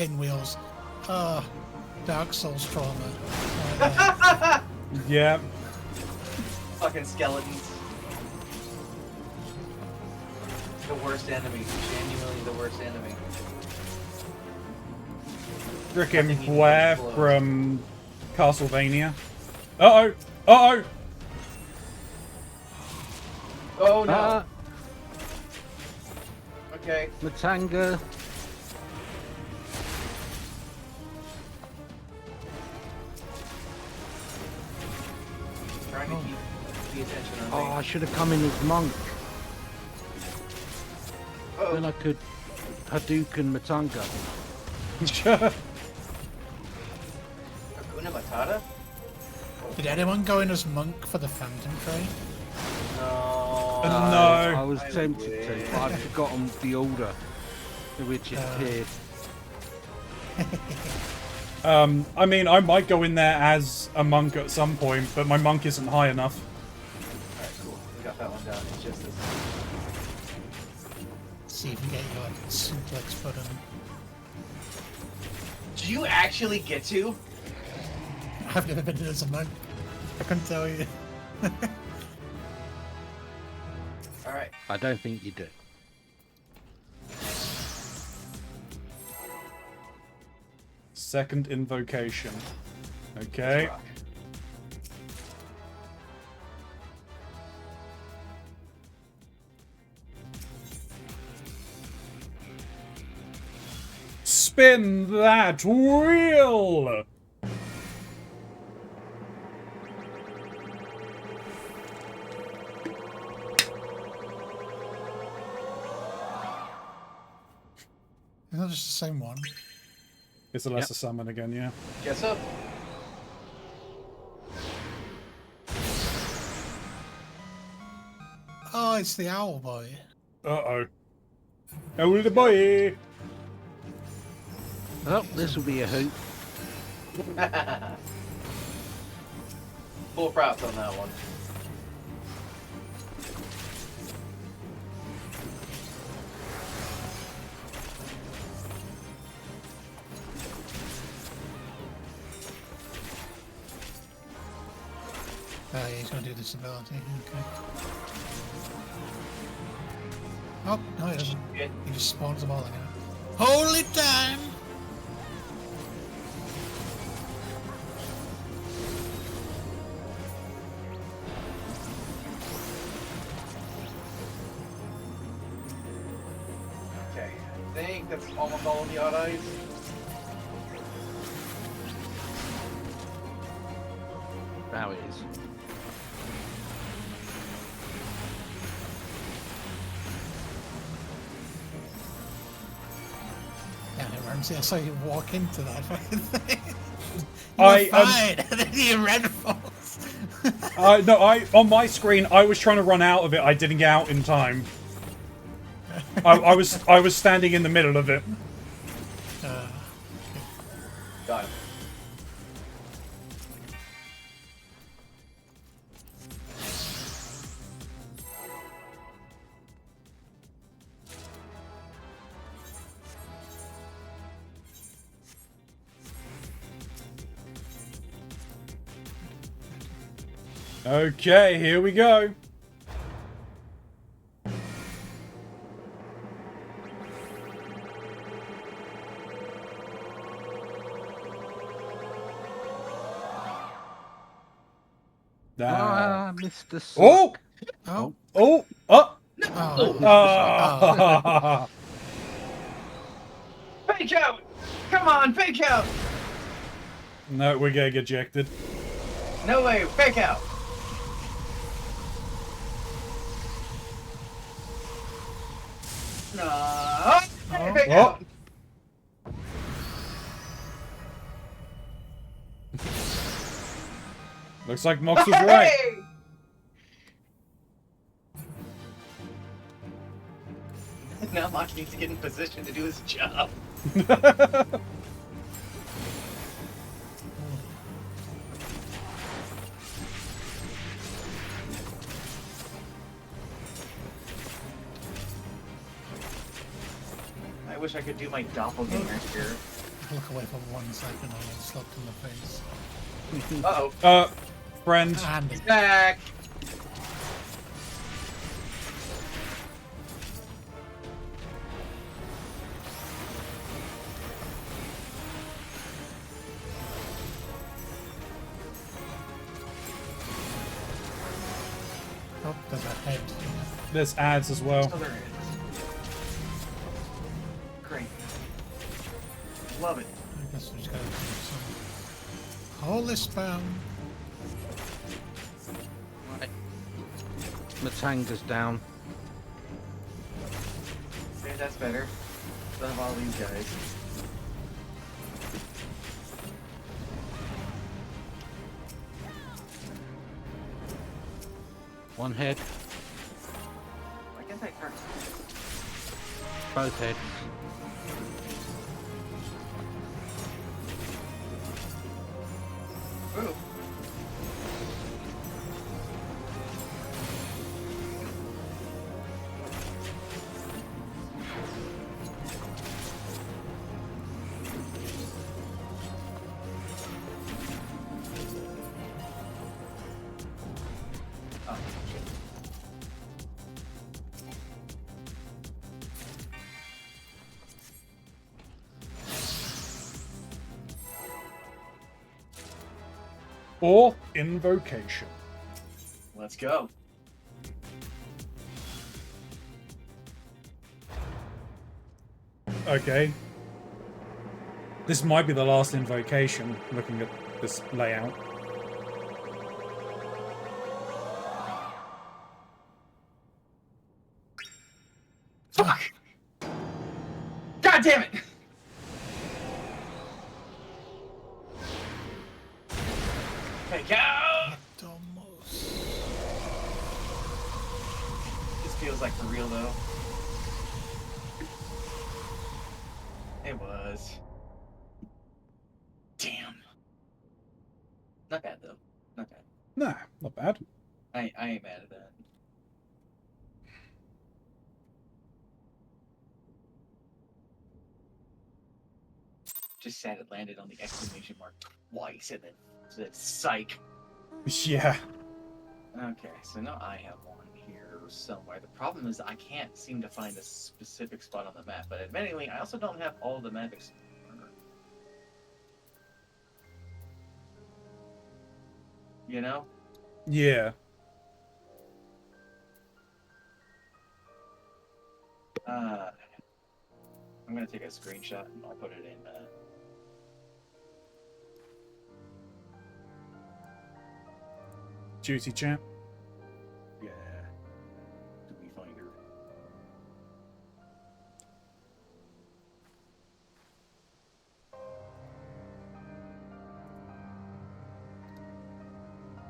Pinwheels. Ah, Dark Souls trauma. Yeah. Fucking skeletons. The worst enemy. Genuinely the worst enemy. Frickin' Blair from Castlevania. Uh-oh! Uh-oh! Oh no. Ah, Okay. Matanga. Trying to keep the attention on Oh, I things. should have come in as monk. Oh, Then I could Hadouken Matanga. Hakuna Matata? Did anyone go in as monk for the Phantom train? No. No. I was I tempted wish. to, but I've forgotten the order in which it appeared. I mean, I might go in there as a monk at some point, but my monk isn't high enough. Alright, cool. We got that one down. It's just this. See if you get your suplex button. Do you actually get to? I've never been in as a monk. I can tell you. Alright. I don't think you do. Second invocation. Okay. Rock. Spin that wheel! It's not just the same one. It's a lesser summon again, yeah. Guess up. Oh, it's the owl boy. Uh-oh. Oh, the boy! Oh, this will be a hoot. Full props on that one. Yeah, he's gonna do this ability. Okay. Oh, no, he doesn't. Shit. He just spawns them all again. Holy time! Okay. I think that's almost all of the odd eyes. Now it is. Damn it, Ramsey, I saw you walk into that fucking thing. I, You're fine! And then you red falls. No, on my screen, I was trying to run out of it. I didn't get out in time. I was standing in the middle of it. Got it. Okay, here we go. Ah, Mr. Sock. Oh! Oh, Oh! Oh! oh. Ah. Fake out! Come on, fake out! No, we're getting ejected. No way, fake out! No! Fake Oh. out! Looks like Mox was right. Hey! Now Mox needs to get in position to do his job. I wish I could do my doppelganger here. Look away for 1 second, I get slapped in the face. Uh-oh. Friend. And He's back! oh, there's a head. There's ads as well. Oh, there it is. Great. Love it. I guess we just gotta do some holy spam. Right. Matanga's down. Okay, that's better. Instead of all these guys. One head, I guess I turned. both heads. Ooh. Oh, shit. Or invocation. Let's go. Okay. This might be the last invocation, looking at this layout. Fuck! God damn it! Okay, go! Almost. This feels like for real though. It was. Damn. Not bad though. Not bad. Nah, not bad. I ain't mad at that. Just sad it landed on the exclamation mark twice and then said psych. Yeah. Okay, so now I have one here somewhere. The problem is I can't seem to find a specific spot on the map, but admittedly, I also don't have all the map explored. You know? Yeah. I'm gonna take a screenshot and I'll put it in. Duty champ. Yeah. Do we find her?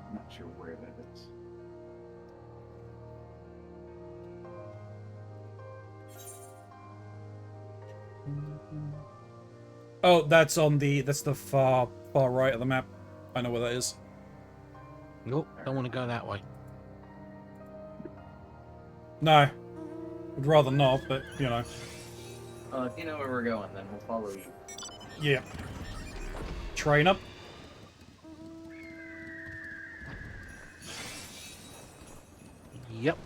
I'm not sure where that is. Oh, that's the far right of the map. I know where that is. Nope, don't want to go that way. No. Would rather not, but you know. If you know where we're going, then we'll follow you. Yeah. Train up. Yep.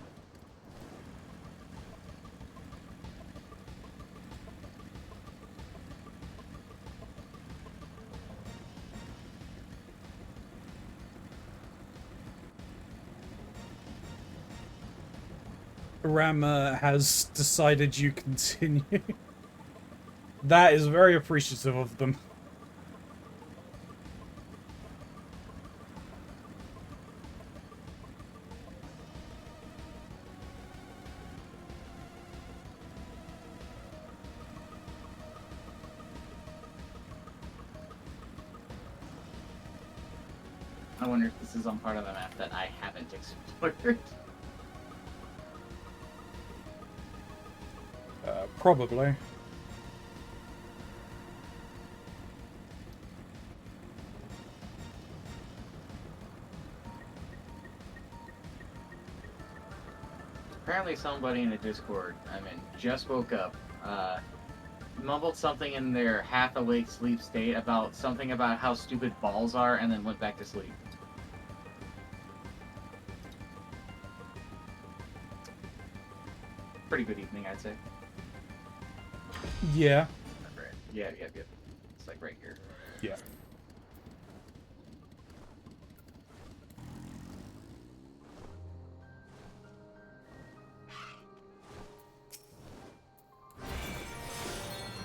Rama has decided you continue. That is very appreciative of them. I wonder if this is on part of the map that I haven't explored. Probably. Apparently somebody in the Discord, just woke up, mumbled something in their half-awake sleep state about something about how stupid balls are, and then went back to sleep. Pretty good evening, I'd say. Yeah. Right. Yeah. It's like right here. Yeah.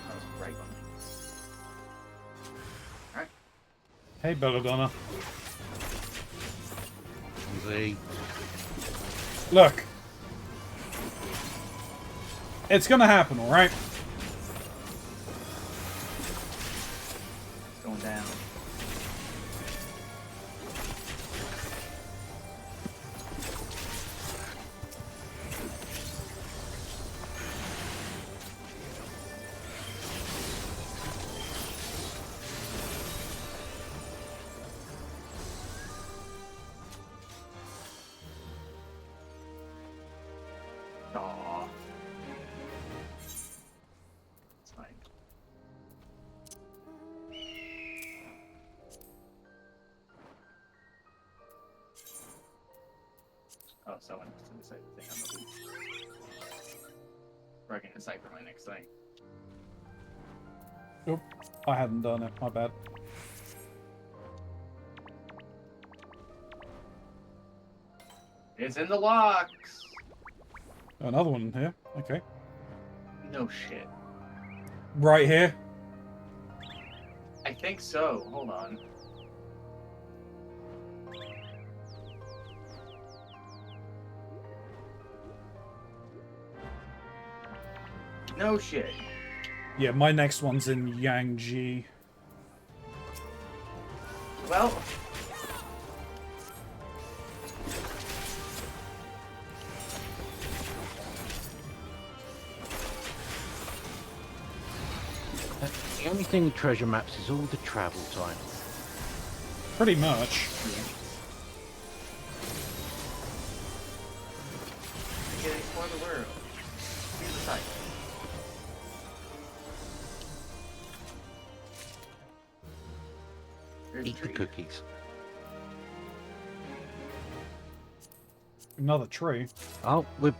That was right on me. Alright. Hey, Belladonna. See. Look. It's gonna happen, alright? It's going down. Oh, someone has to decide the thing on the loop. Or I can decipher my next thing. Oop, I hadn't done it. My bad. It's in the locks! Another one here. Okay. No shit. Right here. I think so. Hold on. No shit. Yeah, my next one's in Yangji. Well, The only thing with treasure maps is all the travel time. Pretty much. I can explore the world. Here's the site. There's Eat the trees. cookies. Another tree. Oh, we're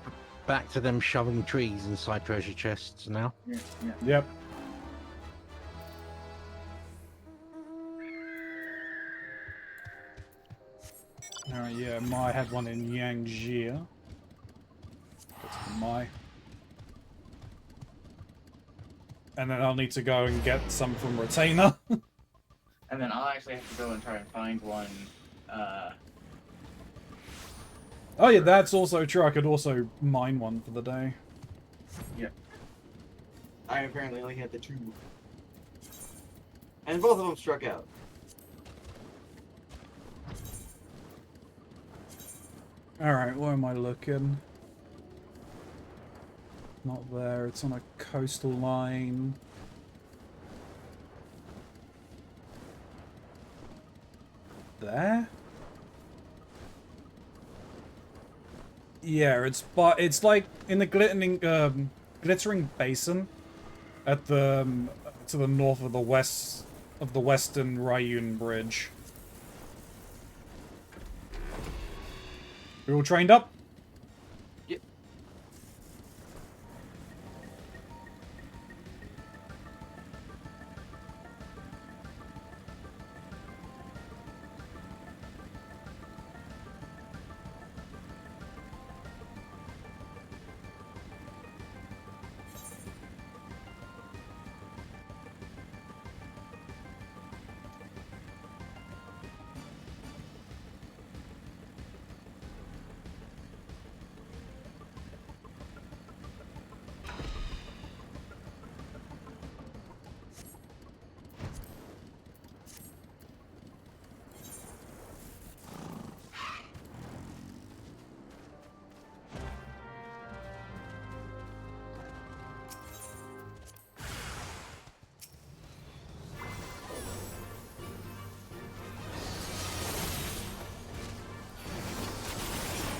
back to them shoving trees inside treasure chests now. Yeah, yeah. Yep. Alright, yeah, I had one in Yangji. That's for my. And then I'll need to go and get some from Retainer. And then I'll actually have to go and try and find one. Oh yeah, that's also true. I could also mine one for the day. Yep. I apparently only had the 2. And both of them struck out. Alright, where am I looking? Not there, it's on a coastal line. There? Yeah, it's like in the glittering basin at the to the north of the western Ryun Bridge. We all trained up? Yep.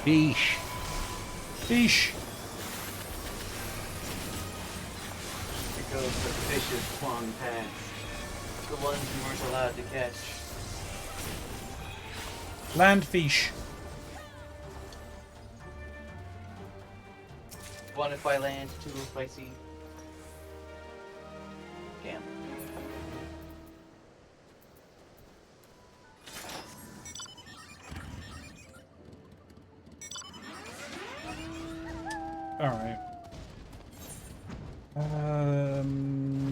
Beesh. Beesh. Here goes the vicious Kwang Pass. The ones you weren't allowed to catch. Land fish. One if by land, 2 if by sea. Damn. Alright.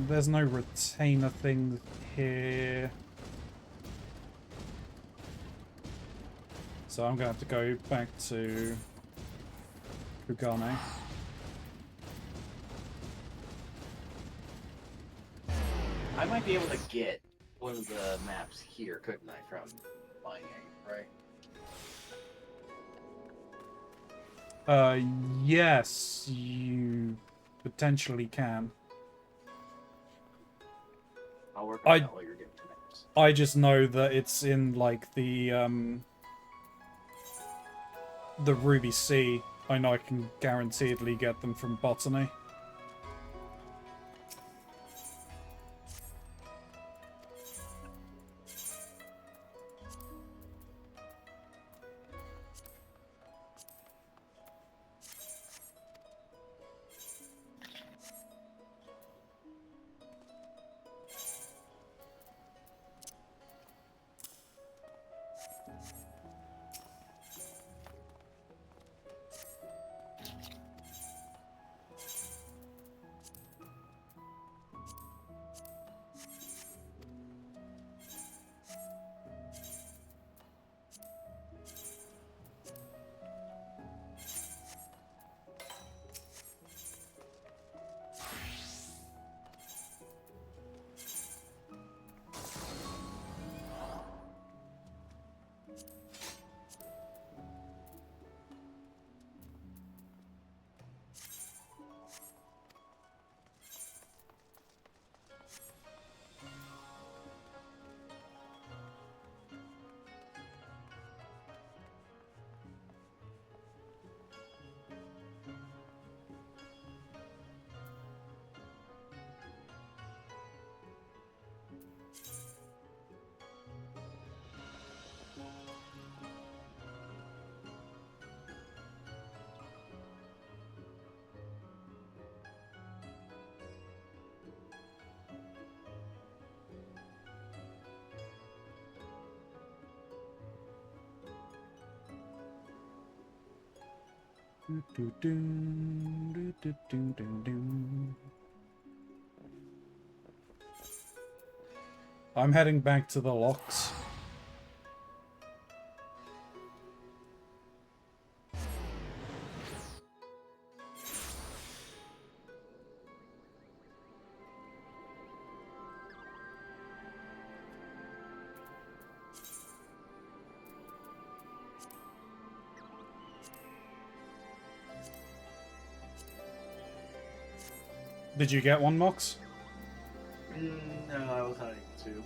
There's no retainer thing here. So I'm gonna have to go back to Kugane. I might be able to get one of the maps here, couldn't I, from mining, right? Yes, you potentially can. I'll work on that while you're getting your maps. I just know that it's in like the Ruby Sea. I know I can guaranteedly get them from Botany. I'm heading back to the locks. Did you get one, Mox? No, I was not able to.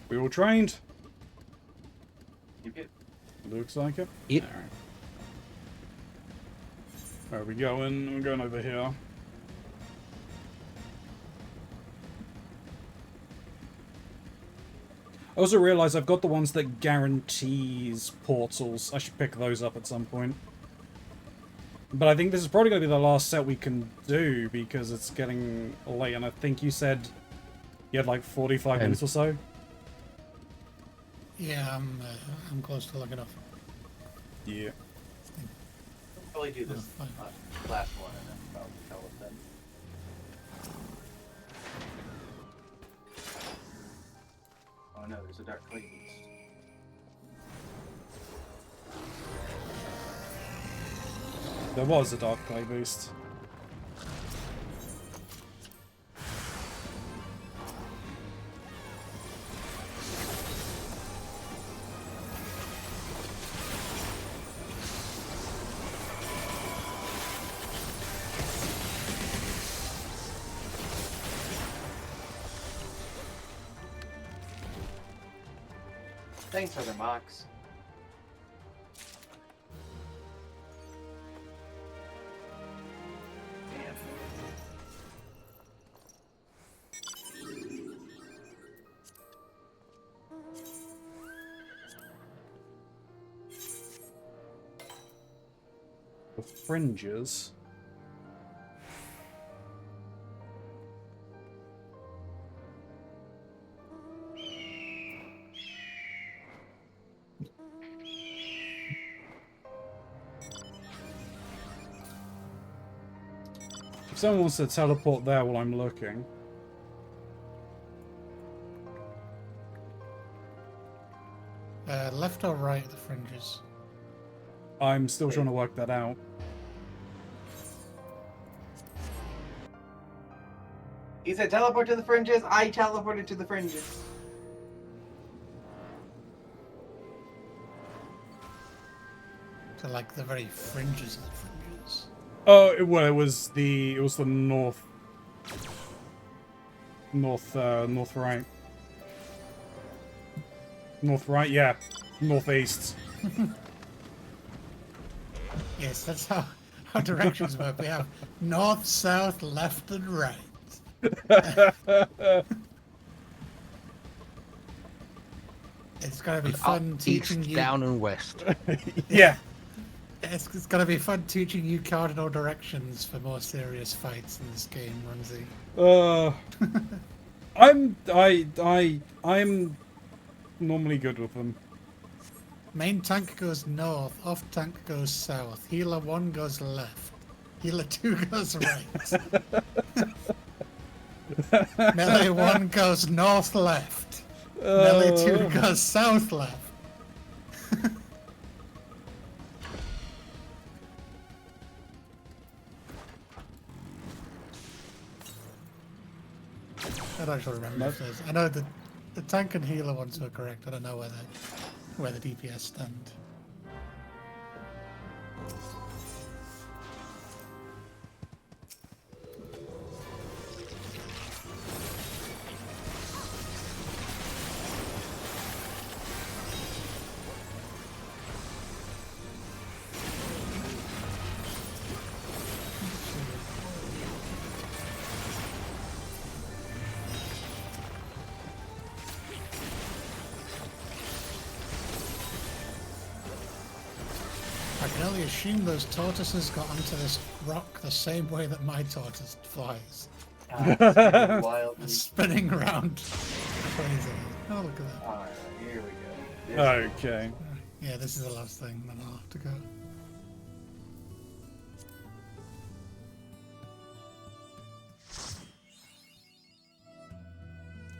We all trained? Yep, yep. Looks like it. Yep. Alright. Where are we going? We're going over here. I also realised I've got the ones that guarantees portals. I should pick those up at some point. But I think this is probably going to be the last set we can do because it's getting late. And I think you said you had like 45 minutes or so. Yeah, I'm close to looking up. Yeah. Probably do this Oh, fine. last one and then probably call it then. Oh no, there's a dark clay beast. There was a dark clay beast. Thanks, other mocks. Damn. The fringes. If someone wants to teleport there while I'm looking. Left or right, the fringes? I'm still trying to work that out. He said teleport to the fringes, I teleported to the fringes. To like the very fringes of the fringes. Oh, well, it was the north right. North right, yeah. Northeast. Yes, that's how directions work. We have north, south, left, and right. It's gonna be fun Up, teaching east, you. down, and west. Yeah. It's gonna be fun teaching you cardinal directions for more serious fights in this game, Runzi. I'm normally good with them. Main tank goes north, off tank goes south, healer 1 goes left, healer 2 goes right. Melee 1 goes north left, melee 2 goes south left. I don't actually remember if there's. I know that the tank and healer ones were correct. I don't know where the DPS stand. I can only assume those tortoises got onto this rock the same way that my tortoise flies. Spinning wildly. It's spinning around. Crazy. Oh, look at that. Alright, here we go. Okay. Yeah, this is the last thing, then I'll have to go.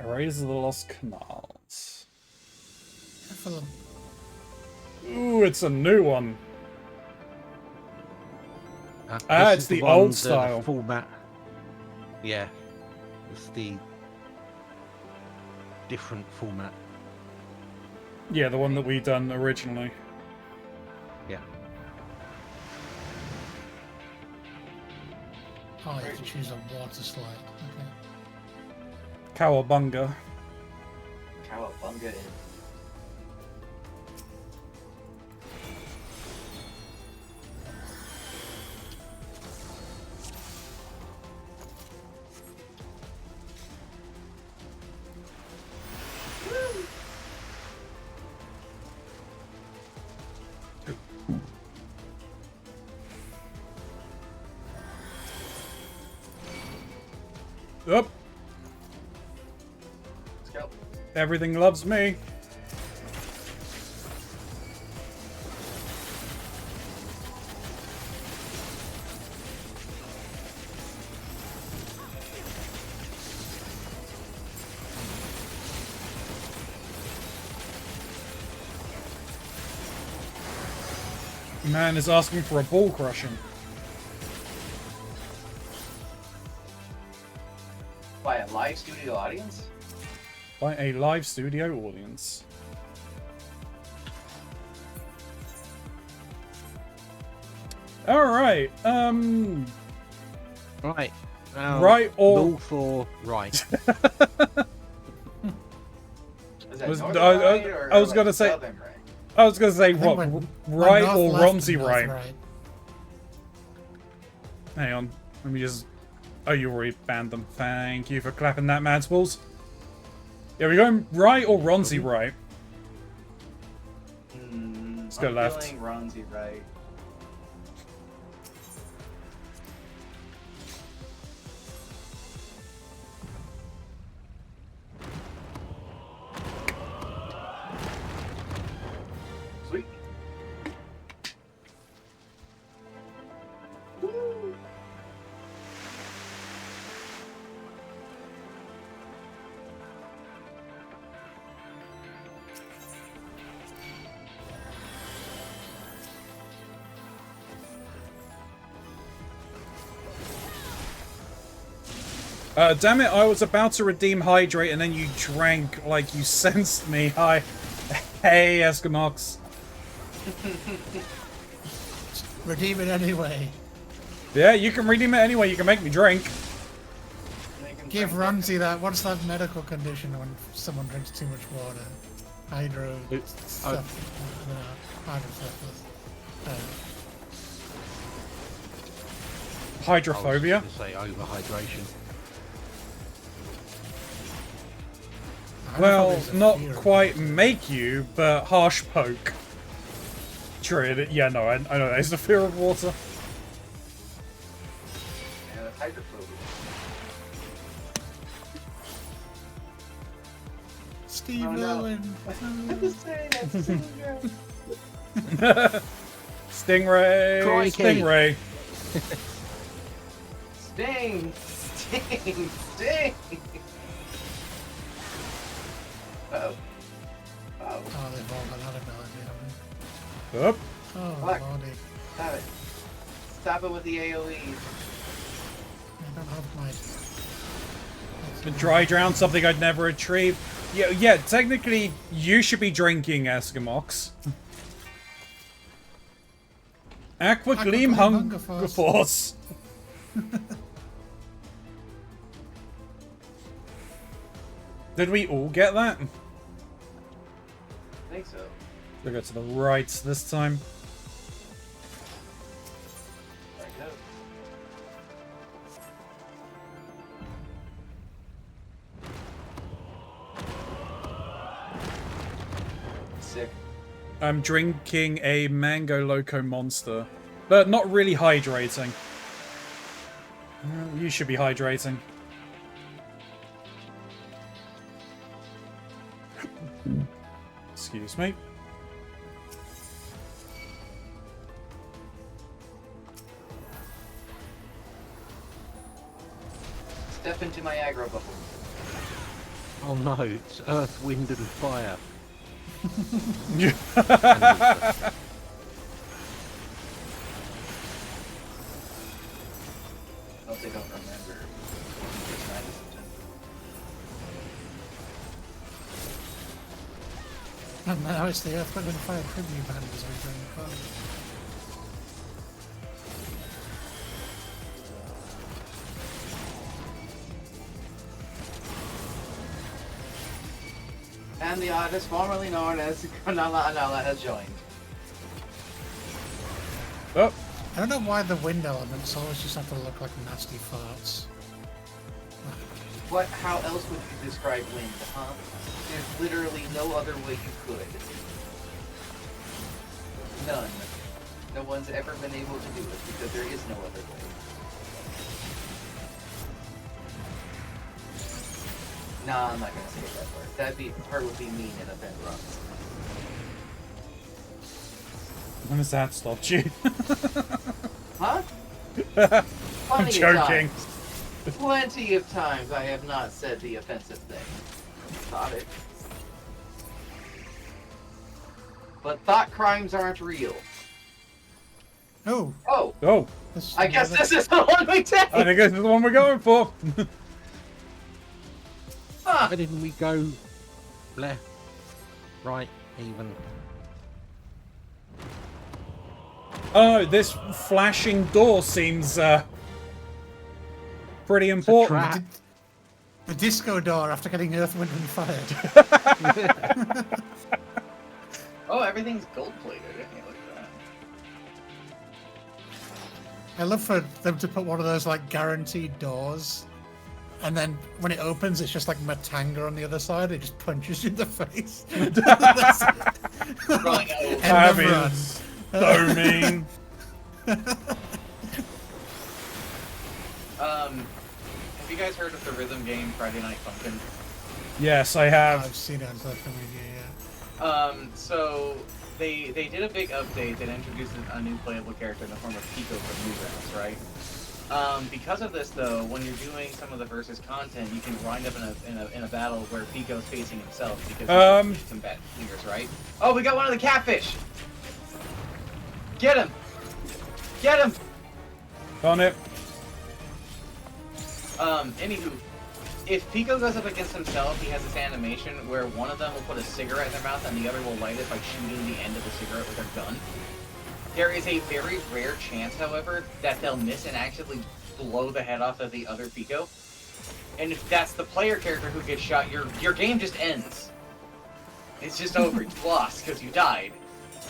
Erase the lost canals. Careful of Ooh, it's a new one. This It's is the one, old style. The format. Yeah, it's the different format. Yeah, the one that we done originally. Yeah. Oh, you have to choose a water slide. Okay. Cowabunga. Cowabunga in. Up. Let's go. Everything loves me. Man is asking for a ball crushing. By a live studio audience? By a live studio audience. Alright, Right. right or... Rule for right. Is that Was- northern I- right or I was like gonna say- southern right? I was gonna say, I think what, we're right north or left and Ronzi north right? Hang on, let me just... Oh, you already banned them. Thank you for clapping that, man's balls. Yeah, we going right or Ronzi right? Let's go left. Feeling Ronzi right. Sweet. Woo. Damn it, I was about to redeem Hydrate and then you drank like you sensed me. Hi. Hey, Eskimox. Redeem it anyway. Yeah, you can redeem it anyway, you can make me drink. They can Give drink Ronzi that. What's that medical condition when someone drinks too much water? Hydro stuff. I don't know. Hydrocephalus. Hydrophobia. I was gonna say overhydration. Well, Hydrophobia is a not fear of quite water. make you, but harsh poke. True, yeah, no, I know that is a fear of water. Yeah, that's hydrophobia. Steve Oh, no. Irwin. I'm just saying, that's a Stingray! Crikey. Stingray! Sting! Sting! Sting! Uh-oh. Uh-oh. Oh, they've all got that ability, haven't Up. they? Oh, Fuck. lordy. Stop it. Stop it with the AoE. I don't have my... The dry drown, something I'd never retrieve. Yeah, technically, you should be drinking, Eskimox. Aqua Gleam Hunger Force. Did we all get that? I think so. We'll go to the right this time. There we go. Sick. I'm drinking a Mango Loco Monster, but not really hydrating. You should be hydrating. Excuse me. Step into my aggro bubble. Oh no, it's earth, wind, and fire. Hope they don't remember. It's 9 September. And now it's the Earth, Wind and Fire tribute band as we go forward. And the artist formerly known as Kanala Anala has joined. Oh, I don't know why the wind elements always just have to look like nasty farts. What? How else would you describe wind, huh? There's literally no other way you could. None. No one's ever been able to do it because there is no other way. Nah, I'm not gonna say that word. Part would be mean and offend Ross. when has that stopped you? Huh? I'm Plenty of joking. times. Plenty of times I have not said the offensive thing. Thought it. But thought crimes aren't real. Oh, Oh, Oh, this I guess this is the one we take! I think this is the one we're going for. Huh. Why didn't we go left, right, even? Oh, this flashing door seems pretty important. Trap. the disco door after getting Earth, Wind and Fire. Oh, everything's gold plated. I can't look at that. I love for them to put one of those like guaranteed doors, and then when it opens, it's just like Matanga on the other side. It just punches you in the face. That's it. Rolling out. End That of run. is so mean. Have you guys heard of the rhythm game Friday Night Funkin'? Yes, I have. I've seen it on social media. So they did a big update that introduced a new playable character in the form of Pico from Newgrounds, right? Because of this, though, when you're doing some of the versus content, you can wind up in a battle where Pico's facing himself because he's combat fingers, right? Oh, we got one of the catfish. Get him! Get him! On it. Anywho, if Pico goes up against himself, he has this animation where one of them will put a cigarette in their mouth and the other will light it by shooting the end of the cigarette with their gun. There is a very rare chance, however, that they'll miss and actually blow the head off of the other Pico. And if that's the player character who gets shot, your game just ends. It's just over. You lost because you died.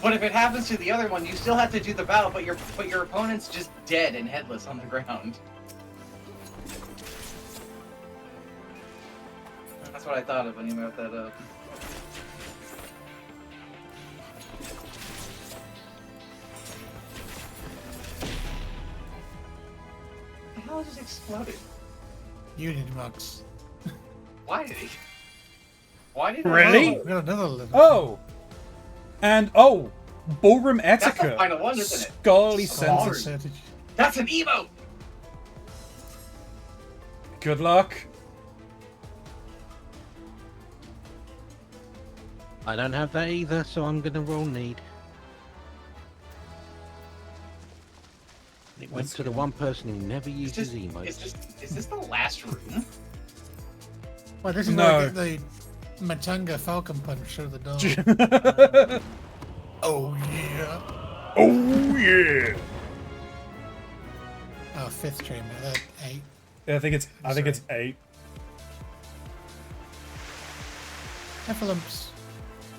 But if it happens to the other one, you still have to do the battle, but your opponent's just dead and headless on the ground. That's what I thought of when you wrote that up. The hell just exploded? Unit mugs. Why did he? Why did Really? Oh, we got another level. Oh, and oh, ballroom etiquette. That's the final one, isn't it? Scholarly Scholarly. sentence. That's an emote! Good luck. I don't have that either, so I'm gonna roll need. It went Let's to the go. one person who never uses emotes. Is this the last room? Well, this is No. where I get the Matanga Falcon Punch through the door. Oh yeah. Oh yeah. Oh, fifth chamber. 8. Yeah, I think it's 8. Nephilimps.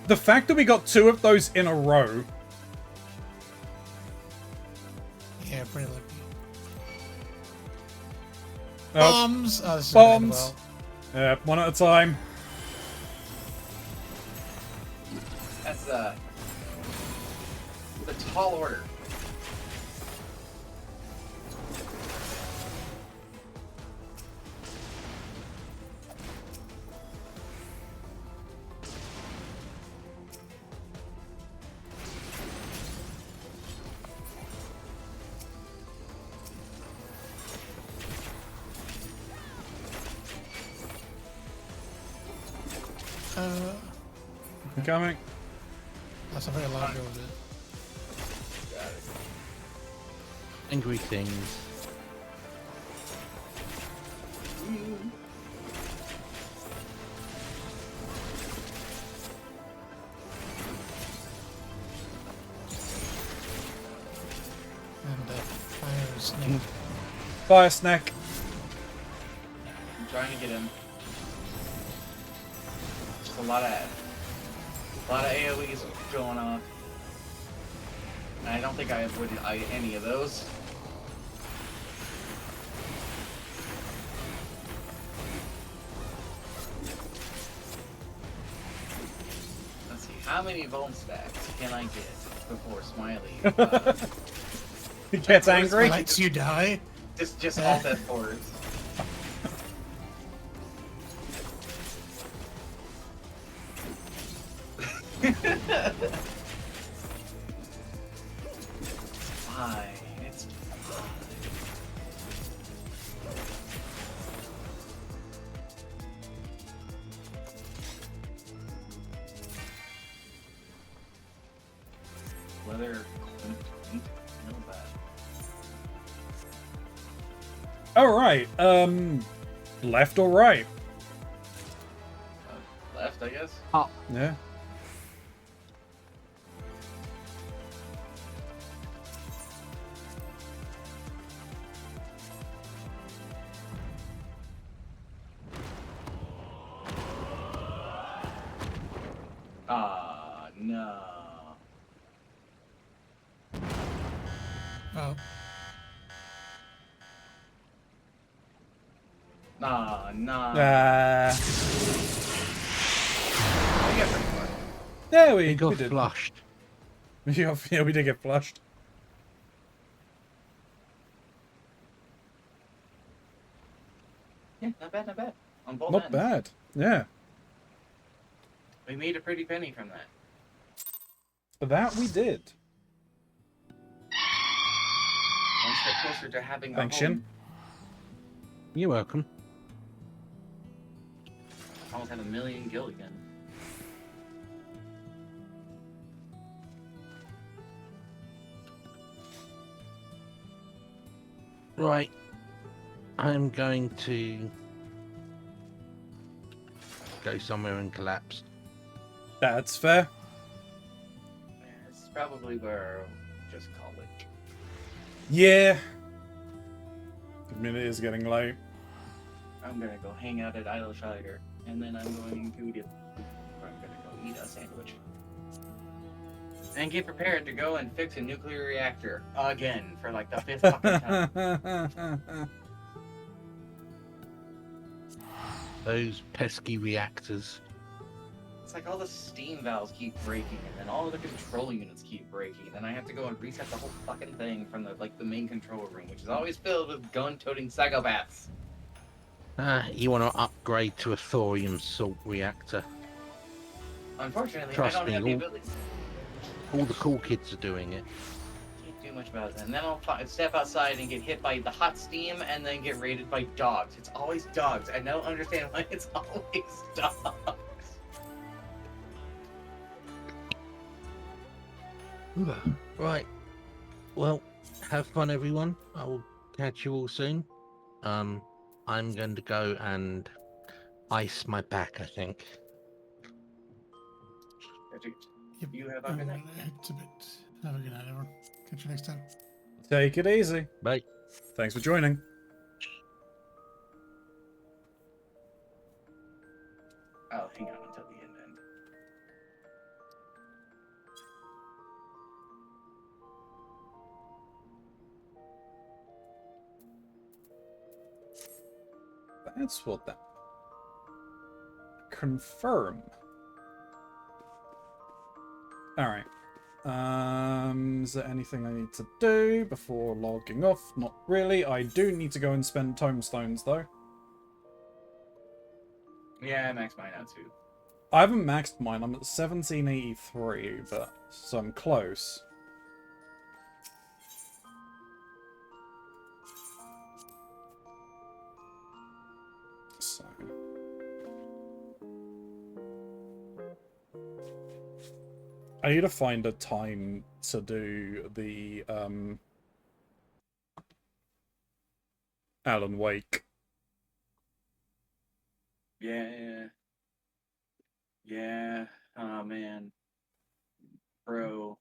The fact that we got 2 of those in a row. Yeah, pretty lucky. Oh, Bombs. Oh, this is gonna end bombs. well. One at a time. That's tall order. I'm coming. That's a very large order. Got it. Angry things. And fire snake. Fire snack. I'm trying to get him. Just a lot of AoEs going off. And I don't think I avoided any of those. Let's see, how many bone stacks can I get before Smiley He gets angry. Lets you die. just alt F4s? Fine, it's fine. Leather, no bad. All right. Left or right? Left, I guess. Yeah. Ah, no. Oh, Ah, no. Uh, We got pretty far. yeah, They we got did. flushed. Yeah, we did get flushed. Yeah, not bad, not bad. On both Not ends. bad. Yeah. We made a pretty penny from that. That we did. One step closer to having Thanks, a Shin. home. You're welcome. Almost had a million gil again. Right. I'm going to go somewhere and collapse. That's fair. It's probably where I'll just call it. Yeah. I mean, it is getting late. I'm gonna go hang out at Idleshire, and then I'm going to I'm gonna go eat a sandwich. And get prepared to go and fix a nuclear reactor again for like the 5th fucking time. Those pesky reactors. It's like all the steam valves keep breaking, and then all of the control units keep breaking, and then I have to go and reset the whole fucking thing from the main control room, which is always filled with gun-toting psychopaths. You want to upgrade to a thorium salt reactor. Unfortunately, Trust I don't me, have the all- ability. All the cool kids are doing it. Can't do much about it. And then I'll step outside and get hit by the hot steam, and then get raided by dogs. It's always dogs. I don't understand why it's always dogs. Right. Well, have fun, everyone. I will catch you all soon. I'm going to go and ice my back, I think. yep. You have a good night. It's a bit. Have a good night, everyone. Catch you next time. Take it easy. Bye. Thanks for joining. I'll hang out until the end. That's what that. Confirm. Alright. Is there anything I need to do before logging off? Not really. I do need to go and spend tomestones, though. Yeah, I maxed mine out too. I haven't maxed mine. I'm at 1783, but so I'm close. So... I need to find a time to do the, Alan Wake. Yeah. Yeah. Oh, man. Bro.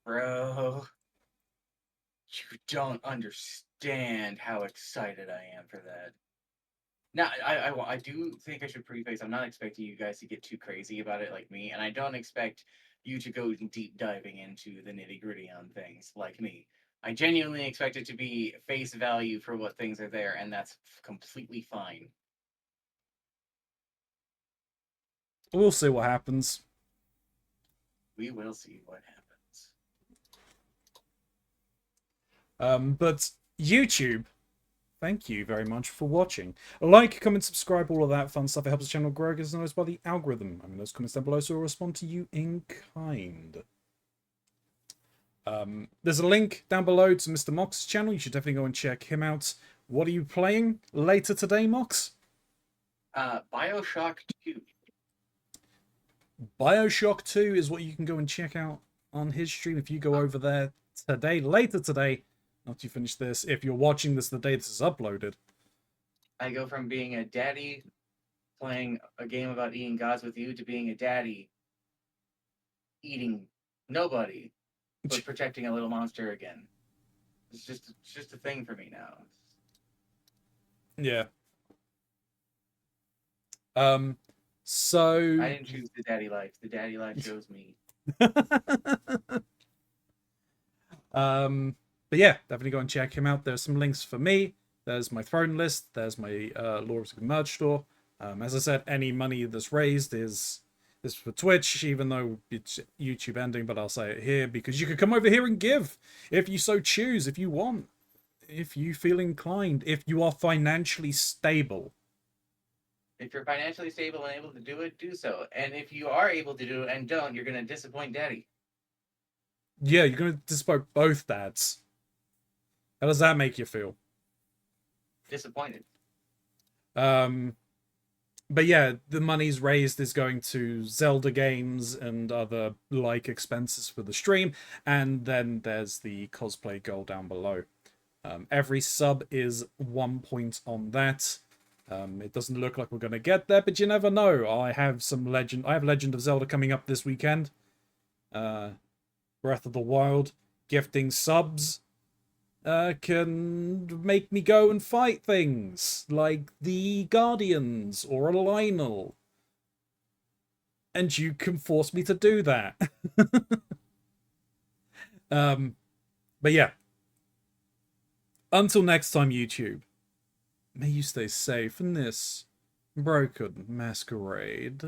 You don't understand how excited I am for that. Now, I do think I should preface, I'm not expecting you guys to get too crazy about it like me, and I don't expect you to go deep diving into the nitty gritty on things like me. I genuinely expect it to be face value for what things are there, and that's completely fine. We'll see what happens. We will see what But happens. YouTube, thank you very much for watching. Like, comment, subscribe, all of that fun stuff. It helps the channel grow, gets noticed by the algorithm. I mean, those comments down below, so I'll respond to you in kind. There's a link down below to Mr. Mox's channel. You should definitely go and check him out. What are you playing later today, Mox? BioShock 2. BioShock 2 is what you can go and check out on his stream if you go over there today, later today, after you finish this. If you're watching this the day this is uploaded. I go from being a daddy playing a game about eating gods with you to being a daddy eating nobody but protecting a little monster again. It's just a thing for me now. Yeah. So I didn't choose the daddy life. The daddy life chose me. But yeah, definitely go and check him out. There's some links for me. There's my throne list. There's my Lord of the merch store. As I said, any money that's raised is for Twitch, even though it's YouTube ending, but I'll say it here because you could come over here and give if you so choose, if you want, if you feel inclined, if you are financially stable. If you're financially stable and able to do it, do so. And if you are able to do it and don't, you're going to disappoint daddy. Yeah, you're going to disappoint both dads. How does that make you feel? Disappointed. But yeah, the money's raised is going to Zelda games and other like expenses for the stream. And then there's the cosplay goal down below. Every sub is 1 point on that. It doesn't look like we're going to get there, but you never know. I have Legend of Zelda coming up this weekend. Breath of the Wild. Gifting subs can make me go and fight things like the Guardians or a Lionel. And you can force me to do that. But yeah. Until next time, YouTube. May you stay safe in this broken masquerade.